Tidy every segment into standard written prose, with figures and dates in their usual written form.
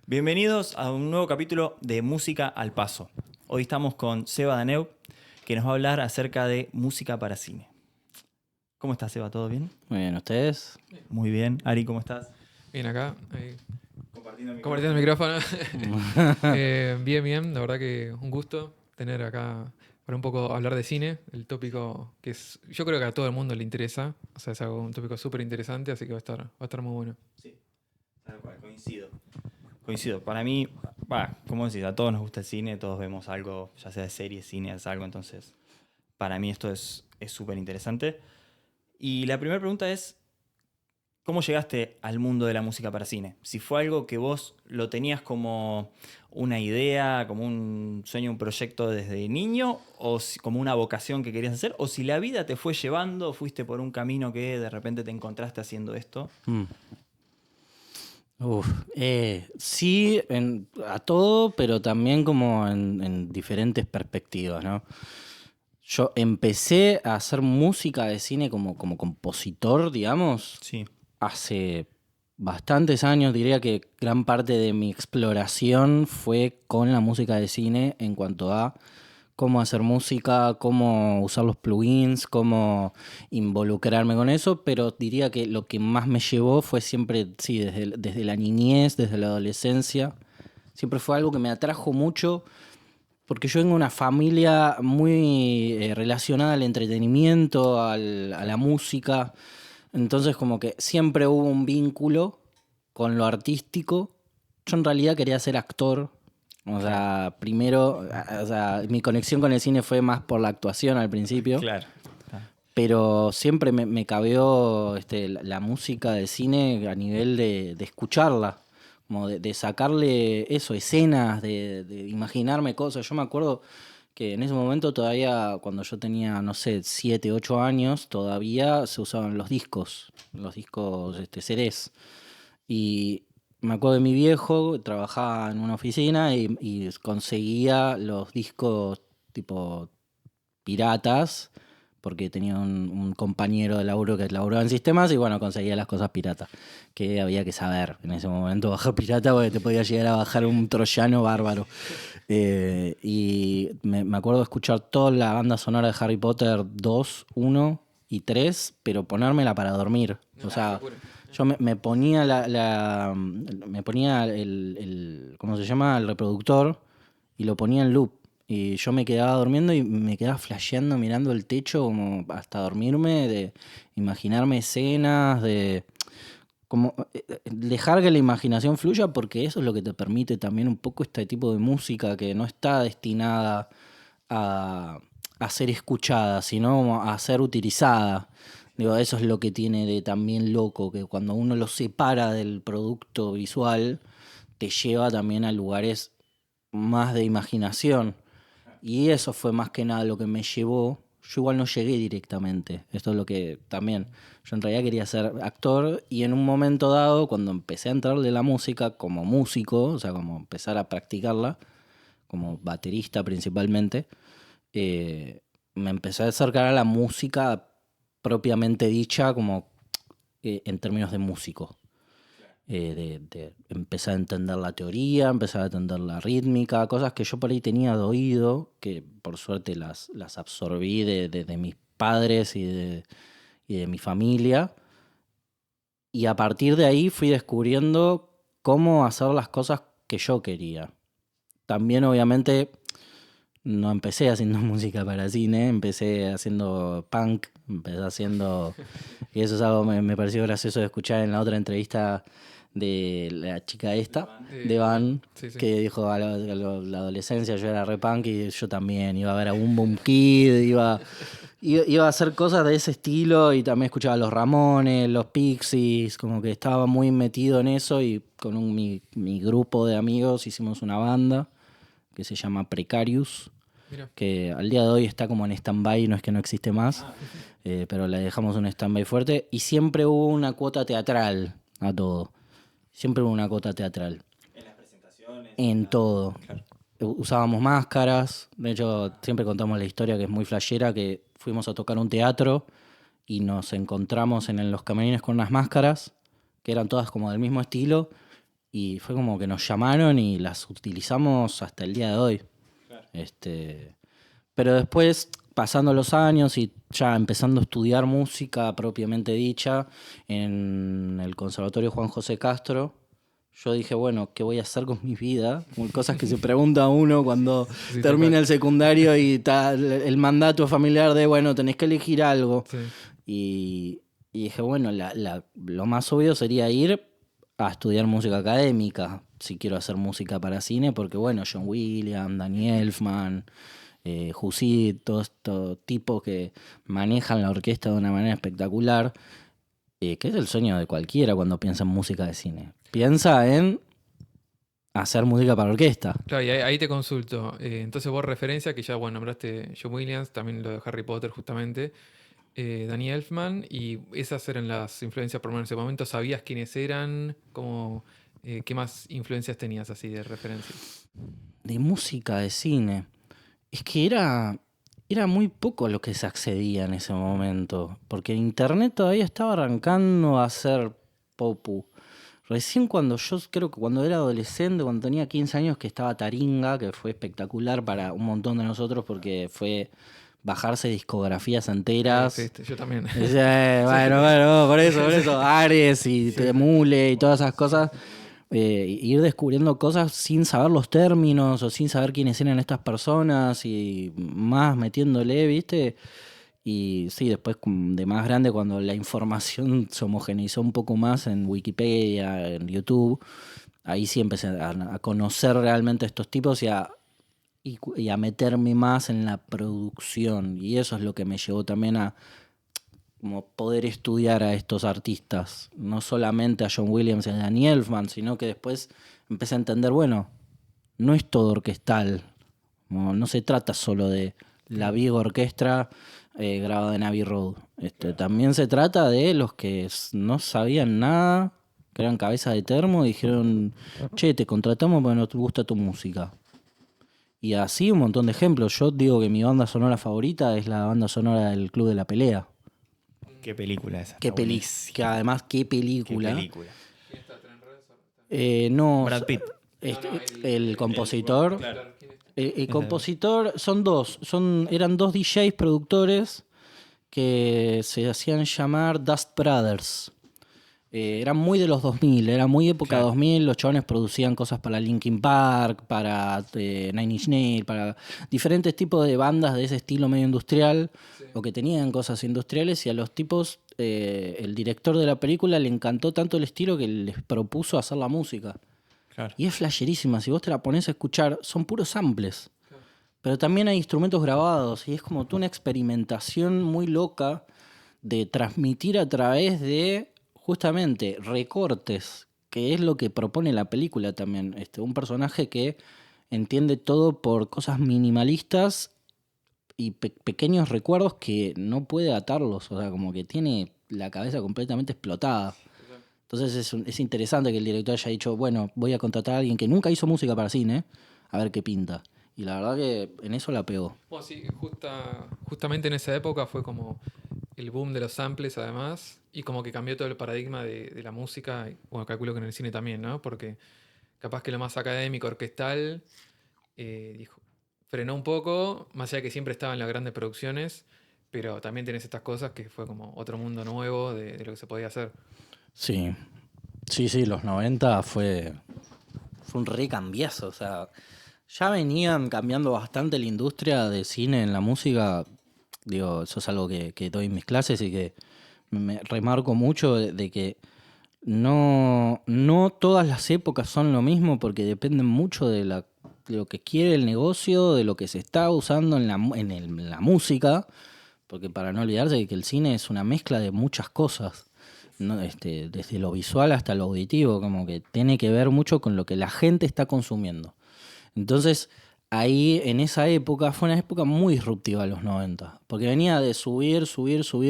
Bienvenidos a un nuevo capítulo de Música al Paso. Hoy estamos con Seba Daneu, que nos va a hablar acerca de música para cine. ¿Cómo estás, Seba? ¿Todo bien? Muy bien, ¿ustedes? Muy bien. Ari, ¿cómo estás? Bien acá, Compartiendo el compartiendo el micrófono. Bien, la verdad que un gusto tener acá para un poco hablar de cine, el tópico que es, yo creo que a todo el mundo le interesa, o sea, es algo, un tópico súper interesante, así que va a estar muy bueno. Sí, tal cual, coincido. Para mí, como decís, a todos nos gusta el cine, todos vemos algo, ya sea de series, cine, es algo, entonces para mí esto es súper interesante. Y la primera pregunta es, ¿cómo llegaste al mundo de la música para cine? Si fue algo que vos lo tenías como una idea, como un sueño, un proyecto desde niño, o como una vocación que querías hacer, o si la vida te fue llevando, fuiste por un camino que de repente te encontraste haciendo esto. Sí, a todo, pero también como en diferentes perspectivas, ¿no? Yo empecé a hacer música de cine como compositor, digamos, Sí, hace bastantes años. Diría que gran parte de mi exploración fue con la música de cine en cuanto a cómo hacer música, cómo usar los plugins, cómo involucrarme con eso, pero diría que lo que más me llevó fue siempre, sí, desde la niñez, desde la adolescencia. Siempre fue algo que me atrajo mucho, porque yo vengo de una familia muy relacionada al entretenimiento, a la música. Entonces como que siempre hubo un vínculo con lo artístico. Yo en realidad quería ser actor. O sea, primero, o sea, mi conexión con el cine fue más por la actuación al principio. claro. Pero siempre me cabió la música de cine a nivel de escucharla. Como de sacarle eso, escenas, de imaginarme cosas. Yo me acuerdo que en ese momento todavía, cuando yo tenía, no sé, 7, 8 años, todavía se usaban los discos CDs. Y me acuerdo de mi viejo, trabajaba en una oficina y conseguía los discos tipo piratas, porque tenía un compañero de laburo que laburaba en sistemas y bueno, conseguía las cosas piratas, que había que saber en ese momento bajar pirata porque te podía llegar a bajar un troyano bárbaro. Y me acuerdo de escuchar toda la banda sonora de Harry Potter 2, 1 y 3, pero ponérmela para dormir. O sea, yo me ponía me ponía ¿cómo se llama? El reproductor y lo ponía en loop. Y yo me quedaba durmiendo y me quedaba flasheando, mirando el techo como hasta dormirme, de imaginarme escenas, de como dejar que la imaginación fluya, porque eso es lo que te permite también un poco este tipo de música que no está destinada a ser escuchada, sino a ser utilizada. Digo, eso es lo que tiene de también loco, que cuando uno lo separa del producto visual, te lleva también a lugares más de imaginación. Y eso fue más que nada lo que me llevó. Yo igual no llegué directamente. Esto es lo que también. Yo en realidad quería ser actor y en un momento dado, cuando empecé a entrar de la música como músico, o sea, como empezar a practicarla, como baterista principalmente, me empecé a acercar a la música propiamente dicha, como en términos de músico. De empezar a entender la teoría, empezar a entender la rítmica, cosas que yo por ahí tenía de oído, que por suerte las absorbí de mis padres y de mi familia. Y a partir de ahí fui descubriendo cómo hacer las cosas que yo quería. También obviamente no empecé haciendo música para cine, empecé haciendo punk, empecé haciendo... Y eso es algo que me pareció gracioso de escuchar en la otra entrevista de la chica esta, de Van, Sí. que dijo a la adolescencia yo era re punk y yo también iba a ver a Boom Boom Kid, iba a hacer cosas de ese estilo y también escuchaba a los Ramones, los Pixies, como que estaba muy metido en eso y con mi grupo de amigos hicimos una banda que se llama Precarious, Mira. que al día de hoy está como en stand-by, no es que no existe más, pero le dejamos un stand-by fuerte y siempre hubo una cuota teatral a todo. Siempre hubo una cuota teatral. En las presentaciones. En todo. Claro. Usábamos máscaras. De hecho, siempre contamos la historia que es muy flashera, que fuimos a tocar un teatro y nos encontramos en los camarines con unas máscaras, que eran todas como del mismo estilo, Y fue como que nos llamaron y las utilizamos hasta el día de hoy. Claro. Pero después, pasando los años y ya empezando a estudiar música propiamente dicha en el Conservatorio Juan José Castro, yo dije, bueno, ¿qué voy a hacer con mi vida? Como cosas que se pregunta uno cuando Sí, termina total. el secundario y el mandato familiar de, bueno, tenés que elegir algo. Sí. Y dije, bueno, lo más obvio sería ir a estudiar música académica, si quiero hacer música para cine, porque bueno, John Williams, Danny Elfman, Jusid, todos estos tipos que manejan la orquesta de una manera espectacular, que es el sueño de cualquiera cuando piensa en música de cine. Piensa en hacer música para orquesta. Claro, y ahí te consulto. Entonces vos referencia, que ya, bueno, nombraste John Williams, también lo de Harry Potter justamente, Danny Elfman, y esas eran las influencias por lo menos en ese momento. ¿Sabías quiénes eran? ¿Cómo, qué más influencias tenías así de referencia? De música de cine. Es que era muy poco lo que se accedía en ese momento, porque internet todavía estaba arrancando a ser popu. Recién creo que cuando era adolescente, cuando tenía 15 años, que estaba Taringa, que fue espectacular para un montón de nosotros porque fue bajarse discografías enteras. Sí, yo también. Bueno, por eso, Ares y Temule y todas esas cosas. Ir descubriendo cosas sin saber los términos o sin saber quiénes eran estas personas y más metiéndole, ¿viste? Y sí, después de más grande, cuando la información se homogeneizó un poco más en Wikipedia, en YouTube, ahí sí empecé a conocer realmente a estos tipos y a meterme más en la producción. Y eso es lo que me llevó también a como poder estudiar a estos artistas. No solamente a John Williams y a Danny Elfman, sino que después empecé a entender, bueno, no es todo orquestal. No se trata solo de la big orquestra grabada en Abbey Road. También se trata de los que no sabían nada, que eran cabeza de termo, y dijeron, che, te contratamos porque nos gusta tu música. Y así un montón de ejemplos. Yo digo que mi banda sonora favorita es la banda sonora del Club de la Pelea. Qué película esa. Que además, qué película. Qué película. No, Brad Pitt. El compositor. Claro. El compositor son dos. Eran dos DJs productores que se hacían llamar Dust Brothers. Eran muy de los 2000, era muy época Claro. 2000. Los chavales producían cosas para Linkin Park, para Nine Inch Nails, para diferentes tipos de bandas de ese estilo medio industrial, o que tenían cosas industriales, y a los tipos, el director de la película le encantó tanto el estilo que les propuso hacer la música. Claro. Y es flasherísima, si vos te la pones a escuchar, son puros samples. Pero también hay instrumentos grabados, y es como tú una experimentación muy loca de transmitir a través de justamente recortes, que es lo que propone la película también. Un personaje que entiende todo por cosas minimalistas y pequeños recuerdos que no puede atarlos, o sea, como que tiene la cabeza completamente explotada. Entonces es interesante que el director haya dicho, bueno, voy a contratar a alguien que nunca hizo música para cine, a ver qué pinta. Y la verdad que en eso la pegó. Bueno, sí, justamente en esa época fue como el boom de los samples además, y como que cambió todo el paradigma de la música, y, bueno, calculo que en el cine también, ¿no? Porque capaz que lo más académico, orquestal, frenó un poco, más allá que siempre estaba en las grandes producciones, pero también tenés estas cosas que fue como otro mundo nuevo de lo que se podía hacer. Sí, los 90 fue un re cambiazo, o sea, ya venían cambiando bastante la industria de cine en la música. Digo, eso es algo que doy en mis clases y que me remarco mucho de que no todas las épocas son lo mismo, porque dependen mucho de lo que quiere el negocio, de lo que se está usando en la música, porque para no olvidarse de que el cine es una mezcla de muchas cosas, ¿no? Desde lo visual hasta lo auditivo, como que tiene que ver mucho con lo que la gente está consumiendo. Entonces, ahí en esa época fue una época muy disruptiva, los 90, porque venía de subir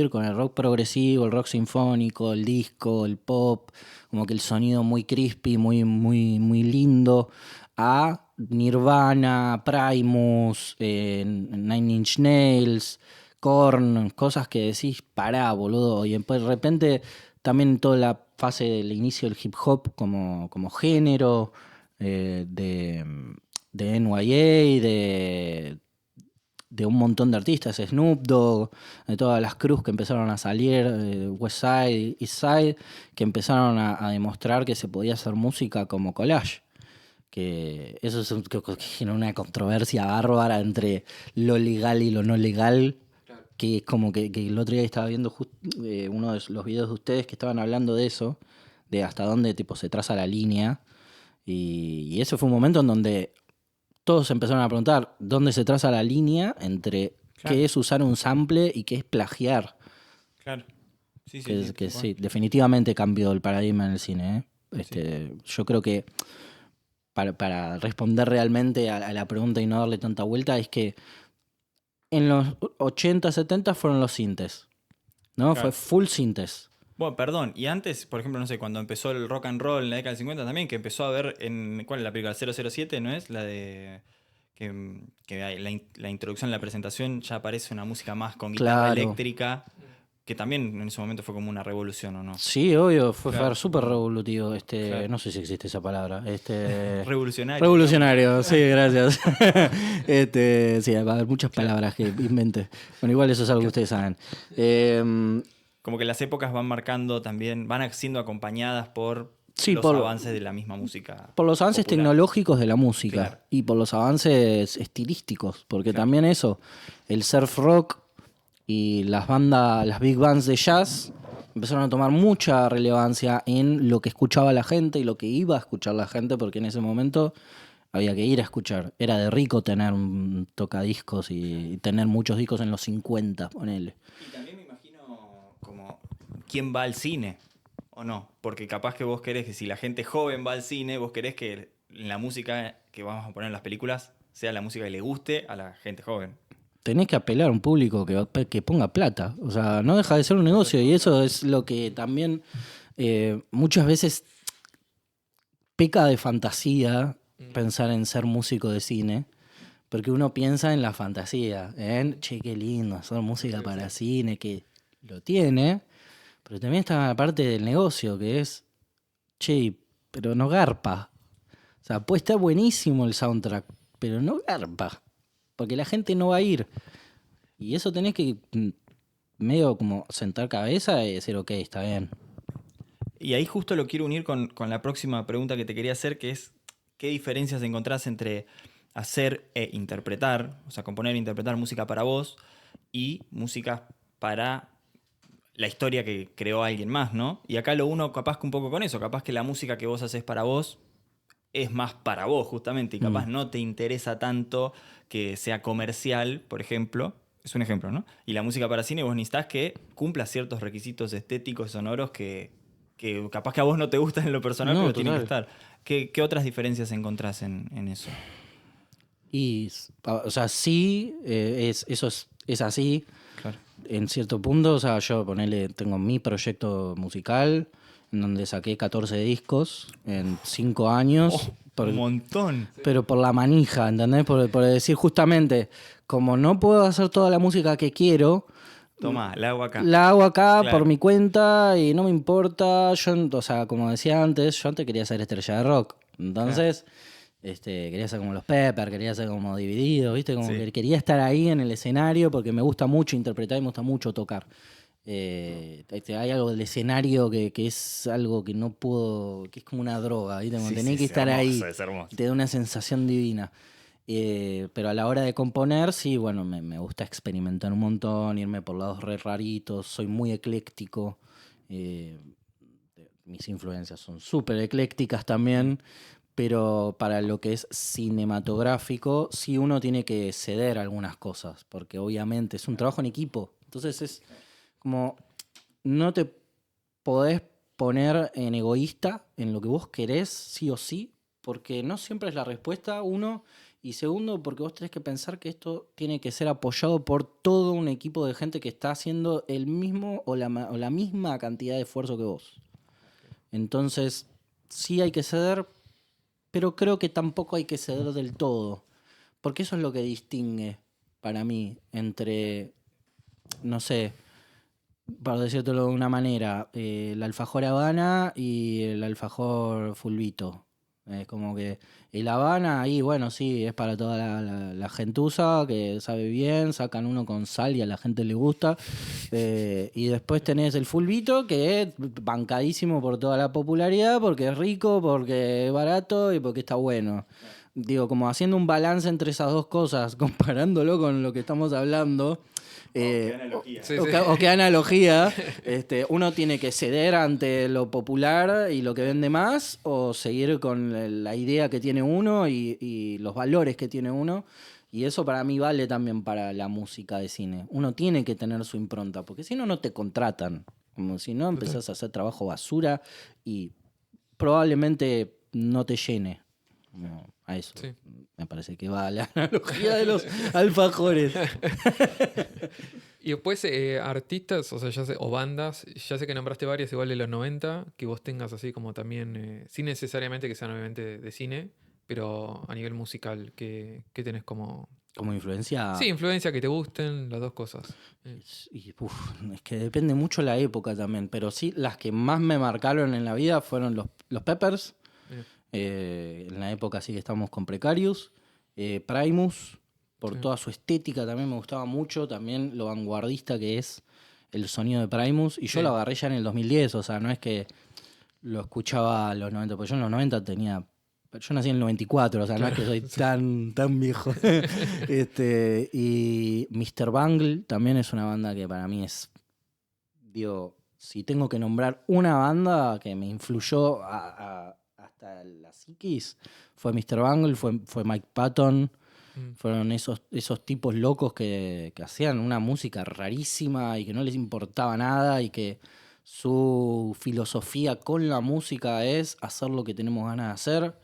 con el rock progresivo, el rock sinfónico, el disco, el pop, como que el sonido muy crispy, muy, muy, muy lindo, a Nirvana, Primus, Nine Inch Nails, Korn, cosas que decís, pará, boludo, y de repente también toda fase del inicio del hip hop como género, de NYA, de un montón de artistas, Snoop Dogg, de todas las crews que empezaron a salir, West Side, East Side, que empezaron a demostrar que se podía hacer música como collage. Que eso es que genera una controversia bárbara entre lo legal y lo no legal, que es como que el otro día estaba viendo uno de los videos de ustedes que estaban hablando de eso, de hasta dónde tipo se traza la línea, y ese fue un momento en donde todos empezaron a preguntar dónde se traza la línea entre qué es usar un sample y qué es plagiar. Claro. Sí, Que sí, definitivamente cambió el paradigma en el cine. Yo creo que para responder realmente a la pregunta y no darle tanta vuelta, es que en los 80, 70 fueron los sintes, ¿no? Claro. Fue full sintes. Bueno, perdón, y antes, por ejemplo, no sé, cuando empezó el rock and roll en la década del 50 también, que empezó a ver ¿cuál es la película? 007, ¿no es? La de... Que la introducción, la presentación, ya aparece una música más con guitarra eléctrica, que también en ese momento fue como una revolución, ¿o no? Sí, obvio, fue Claro. súper revolutivo. Claro. No sé si existe esa palabra. Revolucionario. Revolucionario, sí, gracias. Sí, va a haber muchas palabras que invente. Bueno, igual eso es algo que ustedes saben. Como que las épocas van marcando también, van siendo acompañadas por los avances de la misma música. Por los avances popular. tecnológicos de la música. Claro. Y por los avances estilísticos. Porque también eso, el surf rock y las big bands de jazz empezaron a tomar mucha relevancia en lo que escuchaba la gente y lo que iba a escuchar la gente, porque en ese momento había que ir a escuchar. Era de rico tener un tocadiscos y tener muchos discos en los 50, ponele. Y también me imagino como quién va al cine, ¿o no? Porque capaz que vos querés que si la gente joven va al cine, vos querés que la música que vamos a poner en las películas sea la música que le guste a la gente joven. Tenés que apelar a un público que ponga plata. O sea, no deja de ser un negocio. Y eso es lo que también muchas veces peca de fantasía pensar en ser músico de cine. Porque uno piensa en la fantasía. Che, qué lindo hacer música para cine, que lo tiene. Pero también está la parte del negocio, que es, che, pero no garpa. O sea, puede estar buenísimo el soundtrack, pero no garpa. Porque la gente no va a ir. Y eso tenés que medio como sentar cabeza y decir, ok, está bien. Y ahí justo lo quiero unir con la próxima pregunta que te quería hacer, que es ¿qué diferencias encontrás entre hacer e interpretar, o sea, componer e interpretar música para vos y música para la historia que creó alguien más, ¿no? Y acá lo uno capaz que un poco con eso, capaz que la música que vos haces para vos es más para vos justamente y capaz no te interesa tanto que sea comercial, por ejemplo, es un ejemplo, ¿no? Y la música para cine vos necesitás que cumpla ciertos requisitos estéticos y sonoros que capaz que a vos no te gustan en lo personal, pero tienen que estar. ¿Qué otras diferencias encontrás en eso? Y, o sea, sí, eso es así. Claro. En cierto punto, o sea, yo tengo mi proyecto musical, en donde saqué 14 discos en 5 años. Un montón. Pero por la manija, ¿entendés? Por decir justamente, como no puedo hacer toda la música que quiero, Tomá, la hago acá. la hago acá Claro. por mi cuenta y no me importa. O sea, como decía antes, yo antes quería ser estrella de rock. Entonces, quería ser como los Pepper, quería ser como Dividido, ¿viste? Como que quería estar ahí en el escenario porque me gusta mucho interpretar y me gusta mucho tocar. Hay algo del escenario que es algo que no puedo, que es como una droga, ¿viste? Como tenés que estar hermoso, ahí. Es hermoso. Te da una sensación divina. Pero a la hora de componer, sí, bueno, me gusta experimentar un montón, irme por lados re raritos, soy muy ecléctico. Mis influencias son súper eclécticas también, pero para lo que es cinematográfico, sí uno tiene que ceder algunas cosas, porque obviamente es un trabajo en equipo. Entonces es como, no te podés poner en egoísta en lo que vos querés, sí o sí, porque no siempre es la respuesta, uno, y segundo, porque vos tenés que pensar que esto tiene que ser apoyado por todo un equipo de gente que está haciendo el mismo o la misma cantidad de esfuerzo que vos. Entonces, sí hay que ceder, pero creo que tampoco hay que ceder del todo, porque eso es lo que distingue para mí entre, no sé, por decírtelo de una manera, el alfajor Habana y el alfajor Fulvito. Es como que el Habana, ahí, bueno, sí, es para toda la gentuza que sabe bien, sacan uno con sal y a la gente le gusta. Y después tenés el Fulvito, que es bancadísimo por toda la popularidad, porque es rico, porque es barato y porque está bueno. Digo, como haciendo un balance entre esas dos cosas, comparándolo con lo que estamos hablando. Qué analogía. Sí, O qué analogía, uno tiene que ceder ante lo popular y lo que vende más, o seguir con la idea que tiene uno y los valores que tiene uno. Y eso para mí vale también para la música de cine. Uno tiene que tener su impronta, porque si no, no te contratan. Como si no, empezás a hacer trabajo basura y probablemente no te llene. Como a eso. Sí. Me parece que va la analogía de los alfajores. Y después artistas, o sea, o bandas, ya sé que nombraste varias igual de los 90, que vos tengas así como también, sin necesariamente que sean obviamente de cine, pero a nivel musical, que tenés como... Como influencia. Sí, influencia, que te gusten, las dos cosas. Es que depende mucho la época también, pero sí, las que más me marcaron en la vida fueron los Peppers. Bien. En la época sí que estábamos con Precarious. Primus, por Sí. toda su estética también me gustaba mucho, también lo vanguardista que es el sonido de Primus. Y yo Sí. lo agarré ya en el 2010, o sea, no es que lo escuchaba a los 90, porque yo en los 90 tenía... Yo nací en el 94, o sea, no es que soy tan viejo. Y Mr. Bungle también es una banda que para mí es... Digo, si tengo que nombrar una banda que me influyó hasta la psiquis, fue Mr. Bungle, fue Mike Patton. Fueron esos tipos locos que hacían una música rarísima y que no les importaba nada y que su filosofía con la música es hacer lo que tenemos ganas de hacer,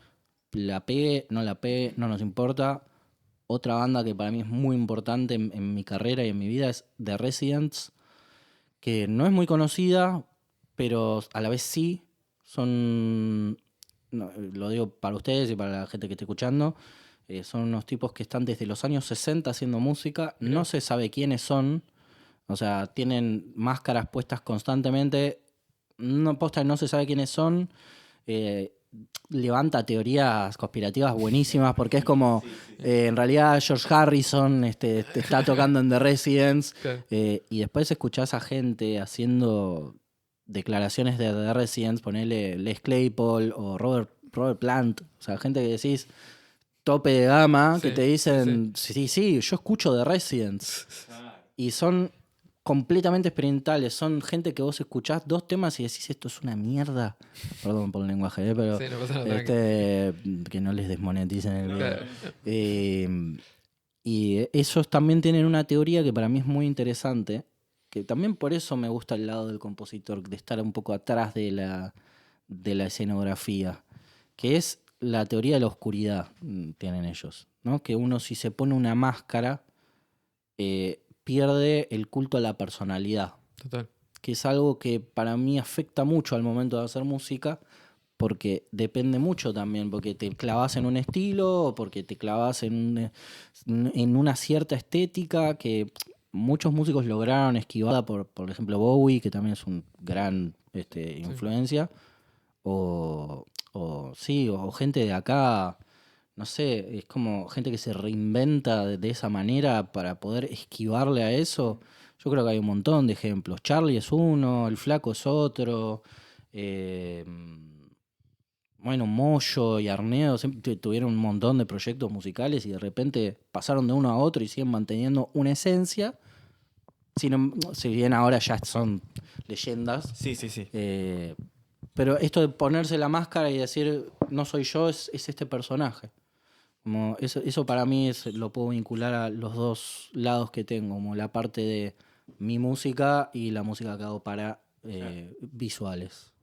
la pegue, no nos importa. Otra banda que para mí es muy importante en mi carrera y en mi vida es The Residents, que no es muy conocida, pero a la vez sí. Son, no, lo digo para ustedes y para la gente que esté escuchando, son unos tipos que están desde los años 60 haciendo música. Mirá. No se sabe quiénes son. O sea, tienen máscaras puestas constantemente. No, posta, no se sabe quiénes son. Levanta teorías conspirativas buenísimas porque es como, en realidad George Harrison está tocando en The Residents. Claro. Y después escuchás a gente haciendo declaraciones de The Residents, ponele Les Claypool o Robert Plant. O sea, gente que decís tope de gama, Sí, que te dicen, sí, yo escucho The Residents. Y son completamente experimentales. Son gente que vos escuchás 2 temas y decís, esto es una mierda. Perdón por el lenguaje, pero Sí, no pasa nada, que no les desmoneticen el video. Claro. Y esos también tienen una teoría que para mí es muy interesante, que también por eso me gusta el lado del compositor, de estar un poco atrás de la escenografía, que es la teoría de la oscuridad, tienen ellos, ¿no? Que uno, si se pone una máscara, pierde el culto a la personalidad, Total. que es algo que para mí afecta mucho al momento de hacer música, porque depende mucho también, porque te clavas en un estilo o porque te clavas en una cierta estética que muchos músicos lograron esquivar, por ejemplo Bowie, que también es un gran influencia, o gente de acá, no sé, es como gente que se reinventa de esa manera para poder esquivarle a eso. Yo creo que hay un montón de ejemplos. Charlie es uno, el Flaco es otro. Bueno, Moyo y Arneo siempre tuvieron un montón de proyectos musicales y de repente pasaron de uno a otro y siguen manteniendo una esencia. Si bien ahora ya son leyendas. Sí. Pero esto de ponerse la máscara y decir, no soy yo, es este personaje. Como eso para mí lo puedo vincular a los dos lados que tengo, como la parte de mi música y la música que hago para visuales.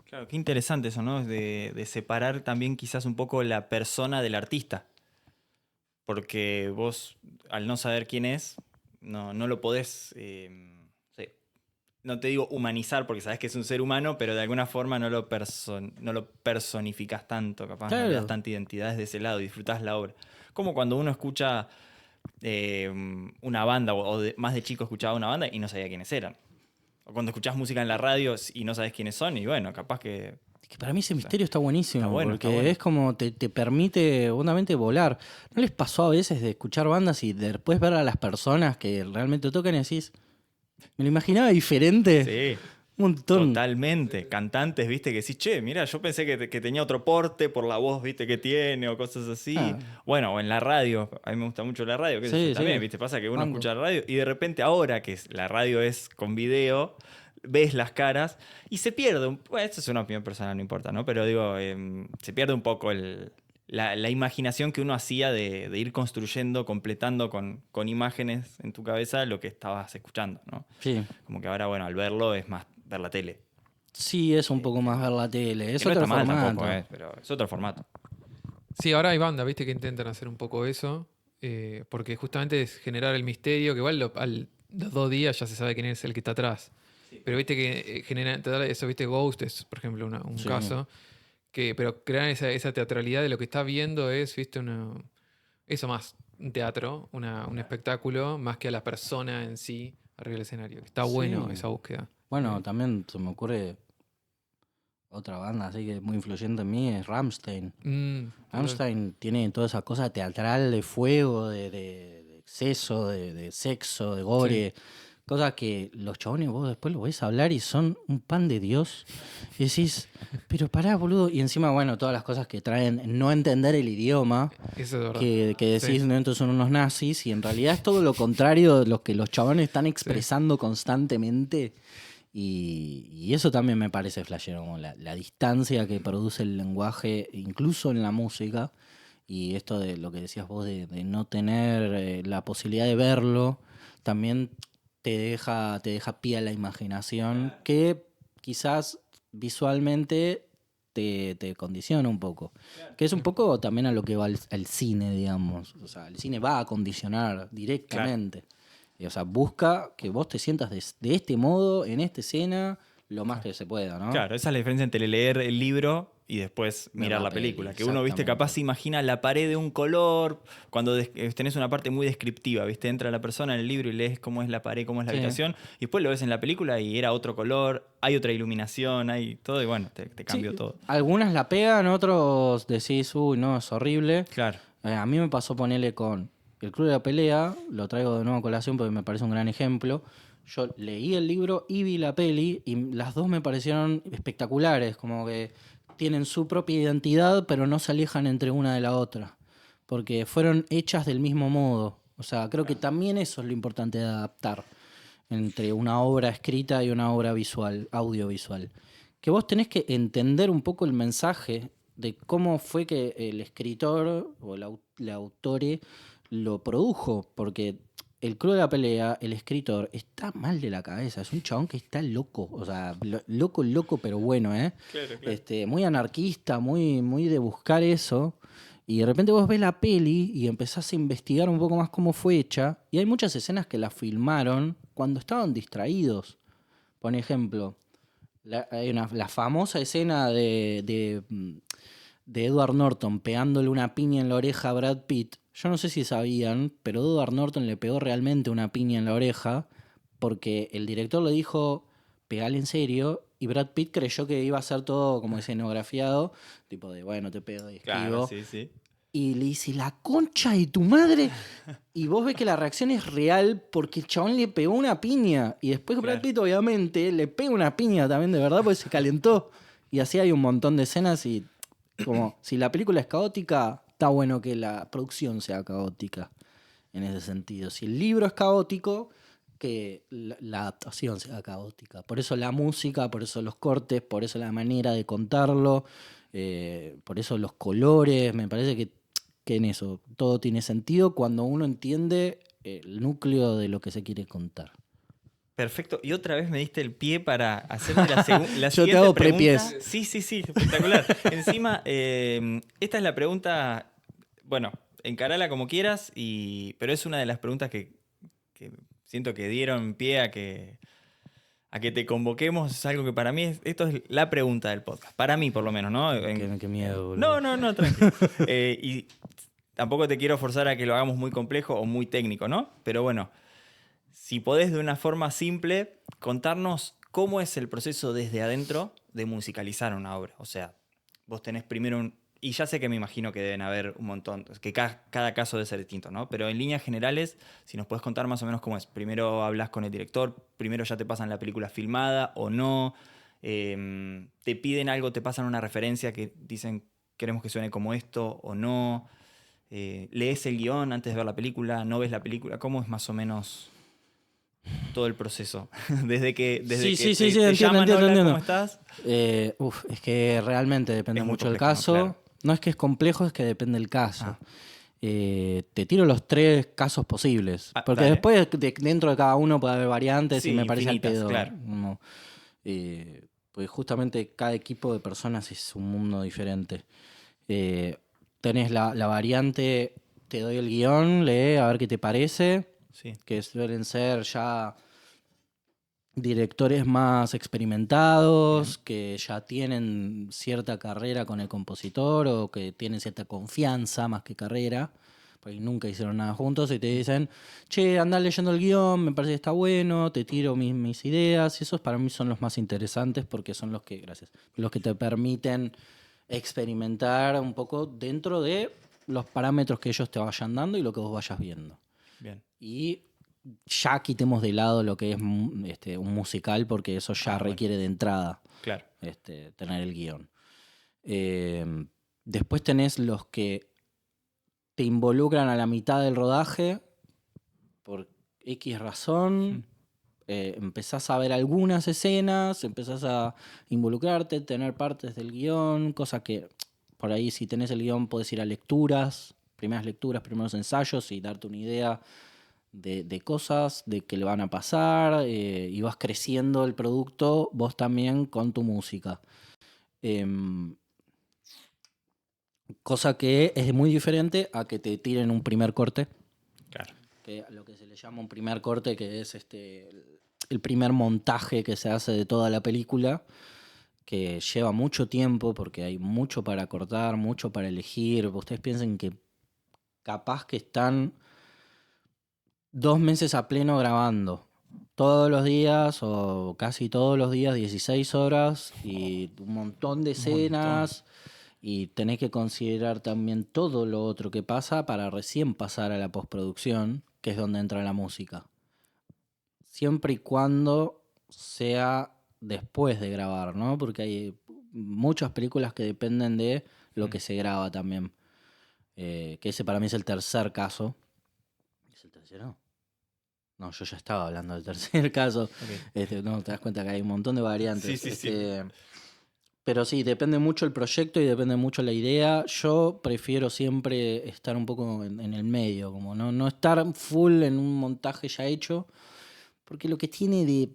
Claro, qué interesante eso, ¿no? De separar también quizás un poco la persona del artista. Porque vos, al no saber quién es, no lo podés, sí, no te digo humanizar porque sabés que es un ser humano, pero de alguna forma no lo personificás tanto, capaz, no le das tanta identidad desde ese lado y disfrutás la obra. Como cuando uno escucha una banda, o más de chico escuchaba una banda y no sabía quiénes eran. O cuando escuchás música en la radio y no sabes quiénes son, y bueno, capaz que... Que para mí ese misterio está buenísimo, está bueno, porque está bueno. es como te permite bondamente volar. ¿No les pasó a veces de escuchar bandas y después ver a las personas que realmente tocan y decís, me lo imaginaba diferente? Sí, Un montón. totalmente. Cantantes, viste, que decís, che, mira, yo pensé que tenía otro porte por la voz, viste, que tiene, o cosas así. Ah. Bueno, o en la radio, a mí me gusta mucho la radio, que Sí, también, sí. viste, pasa que uno Banco. escucha la radio y de repente ahora la radio es con video, ves las caras y se pierde, bueno, esto es una opinión personal, no importa, ¿no? Pero digo, se pierde un poco la imaginación que uno hacía de ir construyendo, completando con imágenes en tu cabeza lo que estabas escuchando, ¿no? Sí. Como que ahora, bueno, al verlo es más ver la tele. Sí, es un poco más ver la tele. Es Que no otro está mal formato. tampoco, pero es otro formato. Sí, ahora hay bandas, viste, que intentan hacer un poco eso, porque justamente es generar el misterio, que igual los 2 días ya se sabe quién es el que está atrás. Pero viste que genera, te da eso, viste, Ghost es, por ejemplo, un Sí. caso, pero crean esa teatralidad de lo que estás viendo es, viste, eso más, un teatro, un espectáculo, más que a la persona en sí arriba del escenario. Está bueno Sí. esa búsqueda. Bueno, también se me ocurre otra banda así que es muy influyente en mí, es Rammstein. Total. Rammstein tiene toda esa cosa teatral de fuego, de exceso, de sexo, de gore. Cosas que los chabones vos después lo ves hablar y son un pan de Dios. Y decís, pero pará, boludo. Y encima, bueno, todas las cosas que traen no entender el idioma, Eso es verdad. que decís, Sí. no, estos son unos nazis. Y en realidad es todo lo contrario de lo que los chabones están expresando constantemente. Y eso también me parece flashero, como la distancia que produce el lenguaje, incluso en la música. Y esto de lo que decías vos, de no tener la posibilidad de verlo, también te deja pie a la imaginación, que quizás visualmente te condiciona un poco. Que es un poco también a lo que va el cine, digamos. O sea, el cine va a condicionar directamente. Y, o sea, busca que vos te sientas de este modo, en esta escena, lo más que se pueda, ¿no? Claro, esa es la diferencia entre leer el libro y después Ver mirar la la película. peli, Que uno, viste, exactamente. capaz se imagina la pared de un color, cuando tenés una parte muy descriptiva, viste, entra la persona en el libro y lees cómo es la pared, cómo es la Sí. habitación, y después lo ves en la película y era otro color, hay otra iluminación, hay todo, y bueno, te cambió Sí, todo. algunas la pegan, otros decís, uy, no, es horrible. Claro. A mí me pasó ponerle con El Club de la Pelea, lo traigo de nuevo a colación porque me parece un gran ejemplo. Yo leí el libro y vi la peli y las dos me parecieron espectaculares, como que tienen su propia identidad pero no se alejan entre una de la otra, porque fueron hechas del mismo modo. O sea, creo que también eso es lo importante de adaptar entre una obra escrita y una obra visual, audiovisual. Que vos tenés que entender un poco el mensaje de cómo fue que el escritor o el autore lo produjo, porque el Club de la Pelea, el escritor, está mal de la cabeza, es un chabón que está loco, o sea, loco, pero bueno, ¿eh? Claro. Muy anarquista, muy de buscar eso. Y de repente vos ves la peli y empezás a investigar un poco más cómo fue hecha. Y hay muchas escenas que la filmaron cuando estaban distraídos. Por ejemplo, hay la famosa escena de Edward Norton pegándole una piña en la oreja a Brad Pitt. Yo no sé si sabían, pero Edward Norton le pegó realmente una piña en la oreja porque el director le dijo, pegale en serio, y Brad Pitt creyó que iba a ser todo como escenografiado, tipo de, bueno, te pego y esquivo. Claro, sí, sí. Y le dice, la concha de tu madre. Y vos ves que la reacción es real porque el chabón le pegó una piña. Y después Brad Claro. Pitt, obviamente, le pega una piña también de verdad porque se calentó. Y así hay un montón de escenas y como si la película es caótica, está bueno que la producción sea caótica en ese sentido. Si el libro es caótico, que la adaptación sea caótica. Por eso la música, por eso los cortes, por eso la manera de contarlo, por eso los colores. Me parece que en eso todo tiene sentido cuando uno entiende el núcleo de lo que se quiere contar. Perfecto. Y otra vez me diste el pie para hacerme la Yo te siguiente hago pregunta. prepiés. Sí, espectacular. Encima, esta es la pregunta, bueno, encarala como quieras, pero es una de las preguntas que siento que dieron pie a que te convoquemos. Es algo que para mí, esto es la pregunta del podcast. Para mí, por lo menos, ¿no? Qué miedo, boludo. No, tranquilo. Y tampoco te quiero forzar a que lo hagamos muy complejo o muy técnico, ¿no? Pero bueno, si podés de una forma simple contarnos cómo es el proceso desde adentro de musicalizar una obra. O sea, vos tenés primero y ya sé que me imagino que deben haber un montón, que cada caso debe ser distinto, ¿no? Pero en líneas generales, si nos podés contar más o menos cómo es. Primero hablas con el director, primero ya te pasan la película filmada o no, te piden algo, te pasan una referencia que dicen queremos que suene como esto o no. ¿Lees el guión antes de ver la película? ¿No ves la película? ¿Cómo es más o menos todo el proceso? desde que Sí, te entiendo, llaman, entiendo. hola, ¿cómo estás? Es que realmente depende Es muy mucho del complejo, ¿no? caso. Claro. No es que es complejo, es que depende del caso. Ah. Te tiro los 3 casos posibles. Porque Dale. después dentro de cada uno puede haber variantes Sí, y me parece al infinitas, pedo. claro. No. Porque justamente cada equipo de personas es un mundo diferente. Tenés la variante, te doy el guión, lee a ver qué te parece. Sí. Que suelen ser ya directores más experimentados, que ya tienen cierta carrera con el compositor o que tienen cierta confianza más que carrera, porque nunca hicieron nada juntos y te dicen, che, andá leyendo el guión, me parece que está bueno, te tiro mis ideas, y esos para mí son los más interesantes porque son los que, los que te permiten experimentar un poco dentro de los parámetros que ellos te vayan dando y lo que vos vayas viendo. Bien. Y ya quitemos de lado lo que es un musical, porque eso ya requiere de entrada. Claro. Tener el guión. Después tenés los que te involucran a la mitad del rodaje por X razón. Empezás a ver algunas escenas, empezás a involucrarte, tener partes del guión, cosa que por ahí si tenés el guión podés ir a primeras lecturas, primeros ensayos y darte una idea de cosas, de que le van a pasar, y vas creciendo el producto vos también con tu música. Cosa que es muy diferente a que te tiren un primer corte. Claro. Que lo que se le llama un primer corte, que es el primer montaje que se hace de toda la película, que lleva mucho tiempo porque hay mucho para cortar, mucho para elegir. Ustedes piensen que capaz que están 2 meses a pleno grabando. Todos los días o casi todos los días, 16 horas y un montón de escenas. Y tenés que considerar también todo lo otro que pasa para recién pasar a la postproducción, que es donde entra la música. Siempre y cuando sea después de grabar, ¿no? Porque hay muchas películas que dependen de lo que se graba también. Que ese para mí es el tercer caso. ¿Es el tercero? No, yo ya estaba hablando del tercer caso. Okay. No, te das cuenta que hay un montón de variantes. Sí. Pero sí, depende mucho el proyecto y depende mucho la idea. Yo prefiero siempre estar un poco en el medio, como no estar full en un montaje ya hecho, porque lo que tiene de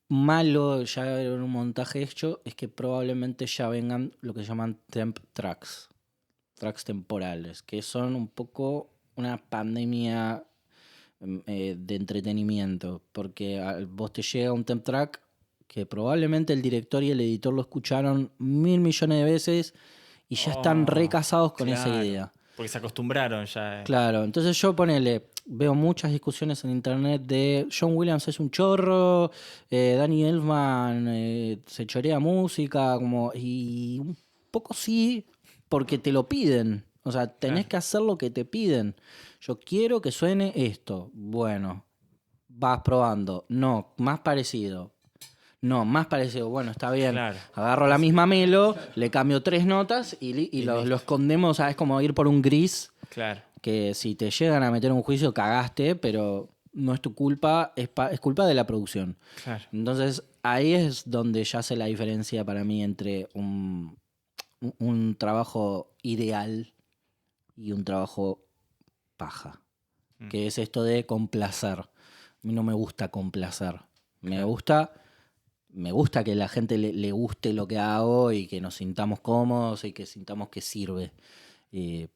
malo ya en un montaje hecho es que probablemente ya vengan lo que se llaman temp tracks temporales, que son un poco una pandemia de entretenimiento, porque vos te llega un temp track que probablemente el director y el editor lo escucharon 1.000 millones de veces y ya están recasados con esa idea. Porque se acostumbraron ya. Claro, entonces yo veo muchas discusiones en internet de John Williams es un chorro, Danny Elfman se chorea música, y un poco sí, porque te lo piden. O sea, tenés que hacer lo que te piden. Yo quiero que suene esto. Bueno, vas probando. No, más parecido. No, más parecido. Bueno, está bien. Claro. Agarro la misma melo, le cambio 3 notas y lo escondemos. Es como ir por un gris. Claro. Que si te llegan a meter un juicio, cagaste, pero no es tu culpa, es culpa de la producción. Claro. Entonces, ahí es donde ya hace la diferencia para mí entre un trabajo ideal y un trabajo paja. Que es esto de complacer. A mí no me gusta complacer. Me gusta que a la gente le guste lo que hago y que nos sintamos cómodos y que sintamos que sirve.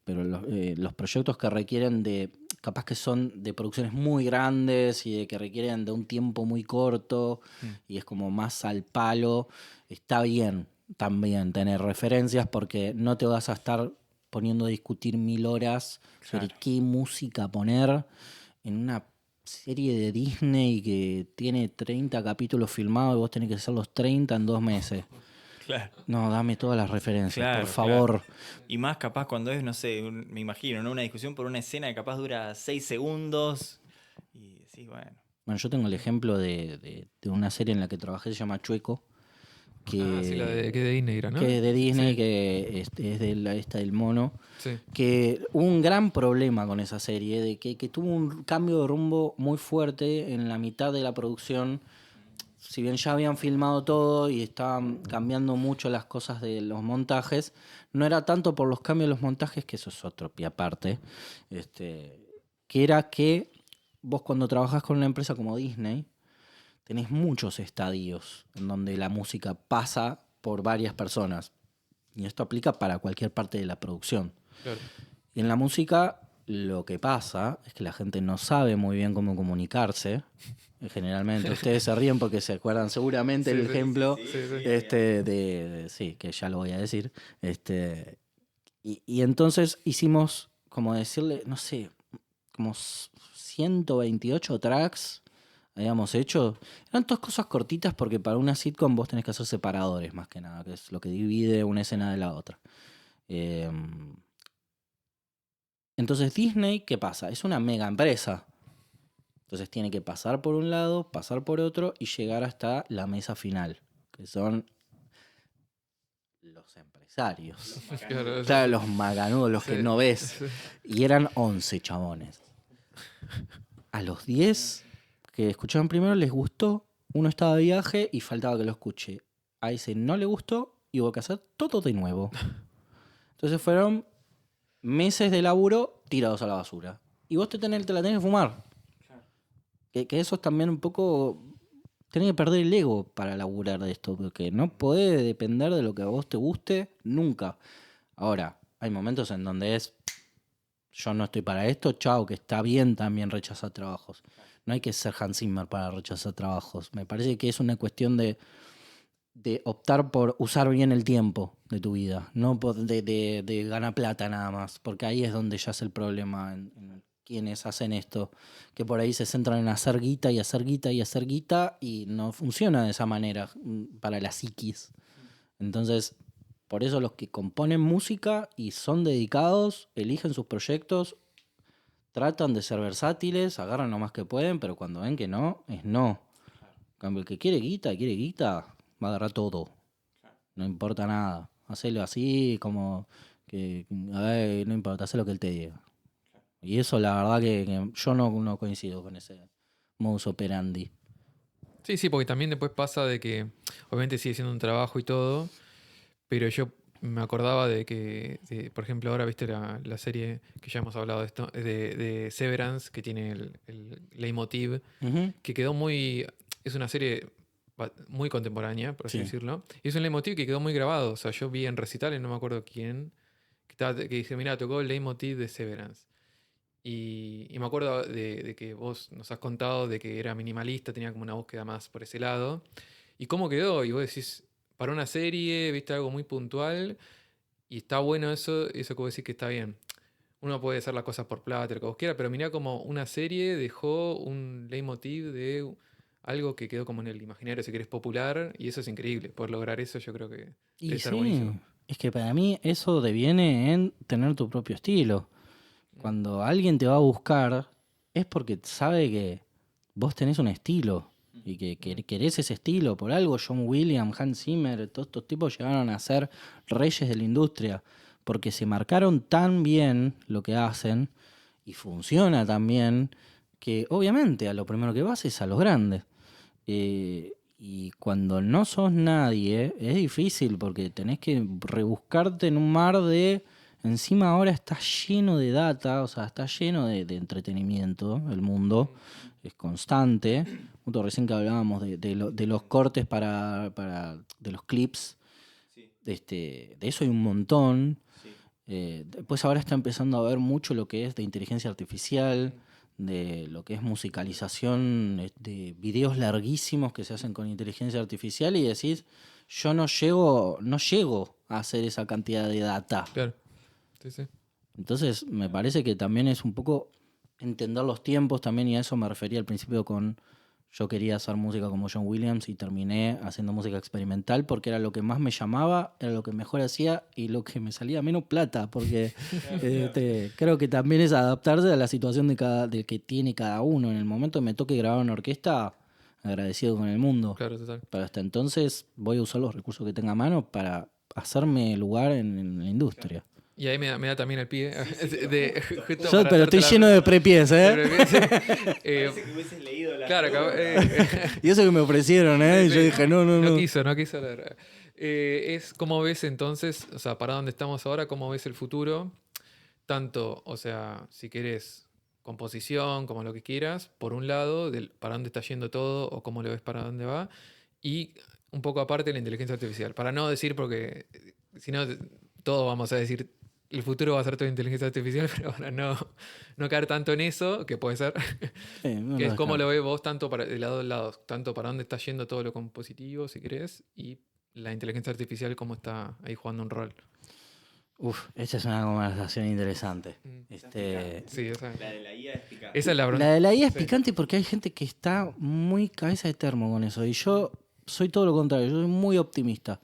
Pero los proyectos que requieren capaz que son de producciones muy grandes y que requieren de un tiempo muy corto y es como más al palo, está bien también tener referencias porque no te vas a estar poniendo a discutir 1000 horas sobre qué música poner en una serie de Disney que tiene 30 capítulos filmados y vos tenés que hacer los 30 en 2 meses. Claro. No, dame todas las referencias, Claro, por favor. claro. Y más capaz cuando es, no sé, me imagino, ¿no? Una discusión por una escena que capaz dura 6 segundos. Y decís, bueno. Bueno, yo tengo el ejemplo de una serie en la que trabajé, se llama Chueco, que, Sí, la de, que de Disney era, ¿no? que es de Disney, Sí, que es de esta del mono. sí. Que hubo un gran problema con esa serie, de que tuvo un cambio de rumbo muy fuerte en la mitad de la producción. Si bien ya habían filmado todo y estaban cambiando mucho las cosas de los montajes, no era tanto por los cambios de los montajes, que eso es otro pie aparte, que era que vos cuando trabajás con una empresa como Disney, tenés muchos estadios en donde la música pasa por varias personas. Y esto aplica para cualquier parte de la producción. Claro. Y en la música lo que pasa es que la gente no sabe muy bien cómo comunicarse. Generalmente ustedes se ríen porque se acuerdan seguramente el ejemplo sí, que ya lo voy a decir. Y entonces hicimos, como decirle, no sé, como 128 tracks habíamos hecho. Eran todas cosas cortitas porque para una sitcom vos tenés que hacer separadores más que nada, que es lo que divide una escena de la otra. Entonces Disney, ¿qué pasa? Es una mega empresa. Entonces tiene que pasar por un lado, pasar por otro y llegar hasta la mesa final, que son los empresarios. Claro, Claro, los maganudos, los sí, que no ves. sí. Y eran 11 chabones. A los 10 que escucharon primero les gustó, uno estaba de viaje y faltaba que lo escuche. A ese no le gustó y hubo que hacer todo de nuevo. Entonces fueron meses de laburo tirados a la basura. Y vos te la tenés que fumar. Que eso es también un poco... Tenés que perder el ego para laburar de esto, porque no podés depender de lo que a vos te guste nunca. Ahora, hay momentos en donde es... Yo no estoy para esto, chao, que está bien también rechazar trabajos. No hay que ser Hans Zimmer para rechazar trabajos. Me parece que es una cuestión de optar por usar bien el tiempo de tu vida, no de ganar plata nada más, porque ahí es donde ya es el problema en quienes hacen esto, que por ahí se centran en hacer guita y hacer guita y hacer guita y no funciona de esa manera para la psiquis. Entonces, por eso los que componen música y son dedicados, eligen sus proyectos, tratan de ser versátiles, agarran lo más que pueden, pero cuando ven que no, es no. En cambio, el que quiere guita, va a agarrar todo. No importa nada. Hacelo así, como que, a ver, no importa, haz lo que él te diga. Y eso la verdad que yo no coincido con ese modus operandi. Sí, sí, porque también después pasa de que obviamente sigue siendo un trabajo y todo, pero yo me acordaba de que, por ejemplo, ahora viste la serie que ya hemos hablado de esto, de Severance, que tiene el leitmotiv, Ujú. que quedó muy... Es una serie muy contemporánea, por así Sí. decirlo, y es un leitmotiv que quedó muy grabado. O sea, yo vi en recitales, no me acuerdo quién, que dice, mira, tocó el leitmotiv de Severance. Y me acuerdo de que vos nos has contado de que era minimalista, tenía como una búsqueda más por ese lado. ¿Y cómo quedó? Y vos decís, para una serie, viste algo muy puntual, y está bueno eso que vos decís que está bien. Uno puede hacer las cosas por plata, lo que vos quieras, pero mirá como una serie dejó un leitmotiv de algo que quedó como en el imaginario, si querés, popular, y eso es increíble. Poder lograr eso yo creo que debe Y estar sí, buenísimo. es que para mí eso deviene en tener tu propio estilo. Cuando alguien te va a buscar, es porque sabe que vos tenés un estilo y que querés ese estilo. Por algo John Williams, Hans Zimmer, todos estos tipos llegaron a ser reyes de la industria, porque se marcaron tan bien lo que hacen y funciona tan bien que obviamente a lo primero que vas es a los grandes. Y cuando no sos nadie, es difícil porque tenés que rebuscarte en un mar de... Encima ahora está lleno de data, o sea, está lleno de entretenimiento, el mundo es constante. Justo recién que hablábamos de los cortes de los clips, de eso hay un montón. Después ahora está empezando a ver mucho lo que es de inteligencia artificial, de lo que es musicalización, de videos larguísimos que se hacen con inteligencia artificial y decís, yo no llego a hacer esa cantidad de data. Claro. Sí, sí. Entonces me parece que también es un poco entender los tiempos también, y a eso me refería al principio con yo quería hacer música como John Williams y terminé haciendo música experimental porque era lo que más me llamaba, era lo que mejor hacía y lo que me salía menos plata, porque creo que también es adaptarse a la situación de que tiene cada uno. En el momento que me toque grabar una orquesta, agradecido con el mundo. Claro, total. Pero hasta entonces voy a usar los recursos que tenga a mano para hacerme lugar en la industria. Y ahí me da también el pie. Justo Yo, para pero hacerte estoy lleno de prepies, ¿eh? Parece que hubieses leído la Claro, Y eso que me ofrecieron, ¿eh? Y yo dije, no. No quiso leer. Es cómo ves entonces, o sea, para dónde estamos ahora, cómo ves el futuro, tanto, o sea, si querés composición, como lo que quieras, por un lado, para dónde está yendo todo o cómo lo ves para dónde va, y un poco aparte la inteligencia artificial. Para no decir, porque si no, todos vamos a decir, el futuro va a ser todo inteligencia artificial, pero para no caer tanto en eso, que puede ser, Sí, no que lo es cómo descarto. lo ves vos tanto para de lado a lado, tanto para dónde está yendo todo lo compositivo, si querés, y la inteligencia artificial cómo está ahí jugando un rol. Esa es una conversación interesante. Mm. Sí, esa La de la IA es picante. es la La de la IA es Sí. picante porque hay gente que está muy cabeza de termo con eso. Y yo soy todo lo contrario, yo soy muy optimista.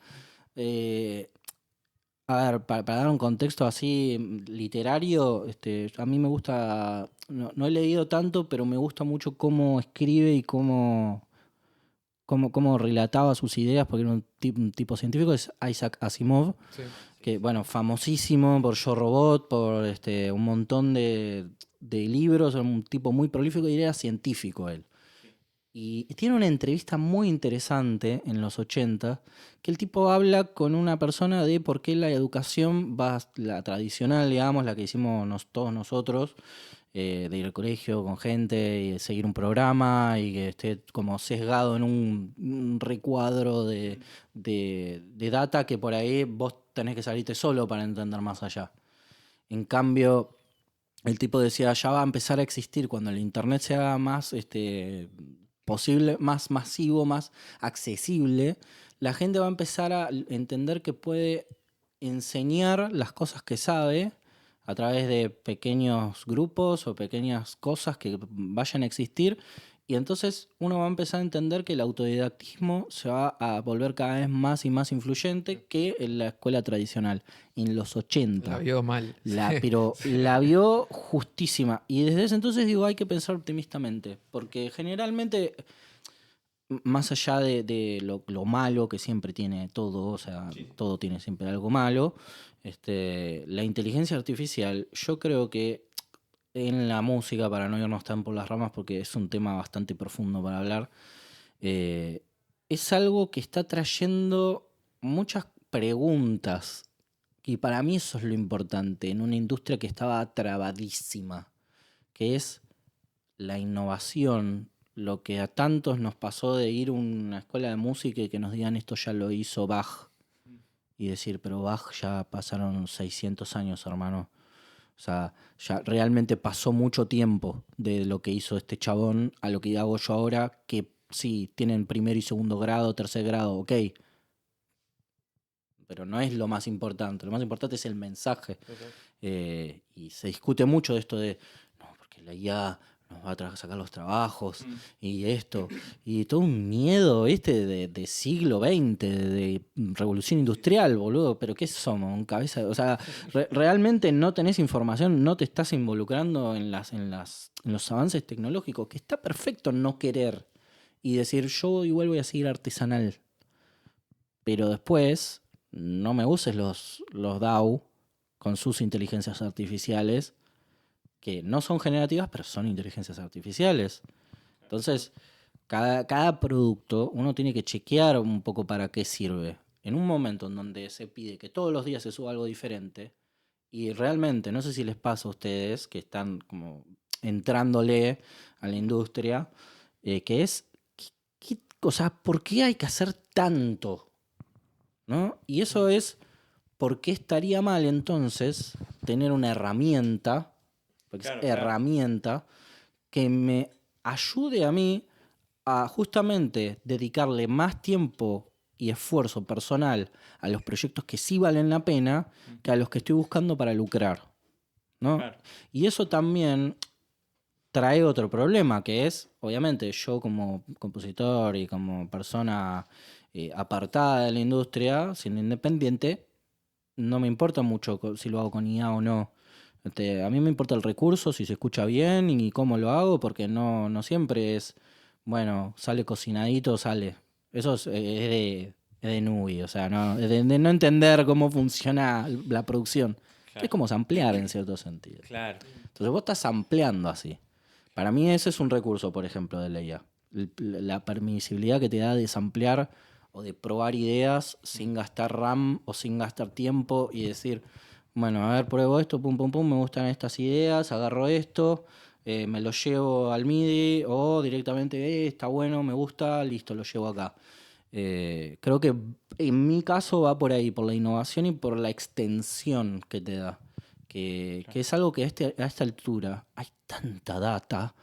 A ver, para dar un contexto así literario, a mí me gusta, no he leído tanto, pero me gusta mucho cómo escribe y cómo relataba sus ideas, porque era un tipo científico, es Isaac Asimov, Sí. que bueno, famosísimo por Yo Robot, por un montón de libros, era un tipo muy prolífico y era científico él. Y tiene una entrevista muy interesante en los 80, que el tipo habla con una persona de por qué la educación va, la tradicional, digamos, la que hicimos todos nosotros, de ir al colegio con gente y de seguir un programa y que esté como sesgado en un recuadro de data que por ahí vos tenés que salirte solo para entender más allá. En cambio, el tipo decía, ya va a empezar a existir cuando el internet se haga más posible, más masivo, más accesible, la gente va a empezar a entender que puede enseñar las cosas que sabe a través de pequeños grupos o pequeñas cosas que vayan a existir. Y entonces uno va a empezar a entender que el autodidactismo se va a volver cada vez más y más influyente que en la escuela tradicional. En los 80. La vio mal. Pero la vio justísima. Y desde ese entonces digo, hay que pensar optimistamente. Porque generalmente, más allá de lo malo que siempre tiene todo, o sea, todo tiene siempre algo malo, la inteligencia artificial, yo creo que en la música, para no irnos tan por las ramas, porque es un tema bastante profundo para hablar, es algo que está trayendo muchas preguntas. Y para mí eso es lo importante, en una industria que estaba trabadísima, que es la innovación, lo que a tantos nos pasó de ir a una escuela de música y que nos digan esto ya lo hizo Bach. Y decir, pero Bach ya pasaron 600 años, hermano. O sea, ya realmente pasó mucho tiempo de lo que hizo este chabón a lo que hago yo ahora, que sí, tienen primer y segundo grado, tercer grado, ok. Pero no es lo más importante. Lo más importante es el mensaje. Y se discute mucho de esto de, no, porque la IA nos va a sacar los trabajos y esto. Y todo un miedo, de siglo XX, de revolución industrial, boludo. Pero ¿qué somos? ¿Un cabeza? O sea, realmente no tenés información, no te estás involucrando en los avances tecnológicos, que está perfecto no querer y decir, yo igual voy a seguir artesanal. Pero después, no me uses los DAO con sus inteligencias artificiales, que no son generativas, pero son inteligencias artificiales. Entonces, cada producto uno tiene que chequear un poco para qué sirve. En un momento en donde se pide que todos los días se suba algo diferente, y realmente, no sé si les pasa a ustedes que están como entrándole a la industria, que es, o sea, ¿por qué hay que hacer tanto? ¿No? Y eso es, ¿por qué estaría mal entonces tener una herramienta, porque es herramienta, que me ayude a mí a justamente dedicarle más tiempo y esfuerzo personal a los proyectos que sí valen la pena que a los que estoy buscando para lucrar, ¿no? Claro. Y eso también trae otro problema, que es, obviamente, yo como compositor y como persona apartada de la industria, siendo independiente, no me importa mucho si lo hago con IA o no. A mí me importa el recurso, si se escucha bien y cómo lo hago, porque no siempre es, bueno, sale cocinadito, sale. Eso es de Nubi, o sea, no, de no entender cómo funciona la producción. Es como samplear en cierto sentido. Claro. Entonces vos estás sampleando así. Para mí ese es un recurso, por ejemplo, de la IA. La permisibilidad que te da de samplear o de probar ideas sin gastar RAM o sin gastar tiempo y decir, bueno, a ver, pruebo esto, pum, pum, pum, me gustan estas ideas, agarro esto, me lo llevo al MIDI o directamente, está bueno, me gusta, listo, lo llevo acá. Creo que en mi caso va por ahí, por la innovación y por la extensión que te da. Que es algo que a esta altura hay tanta data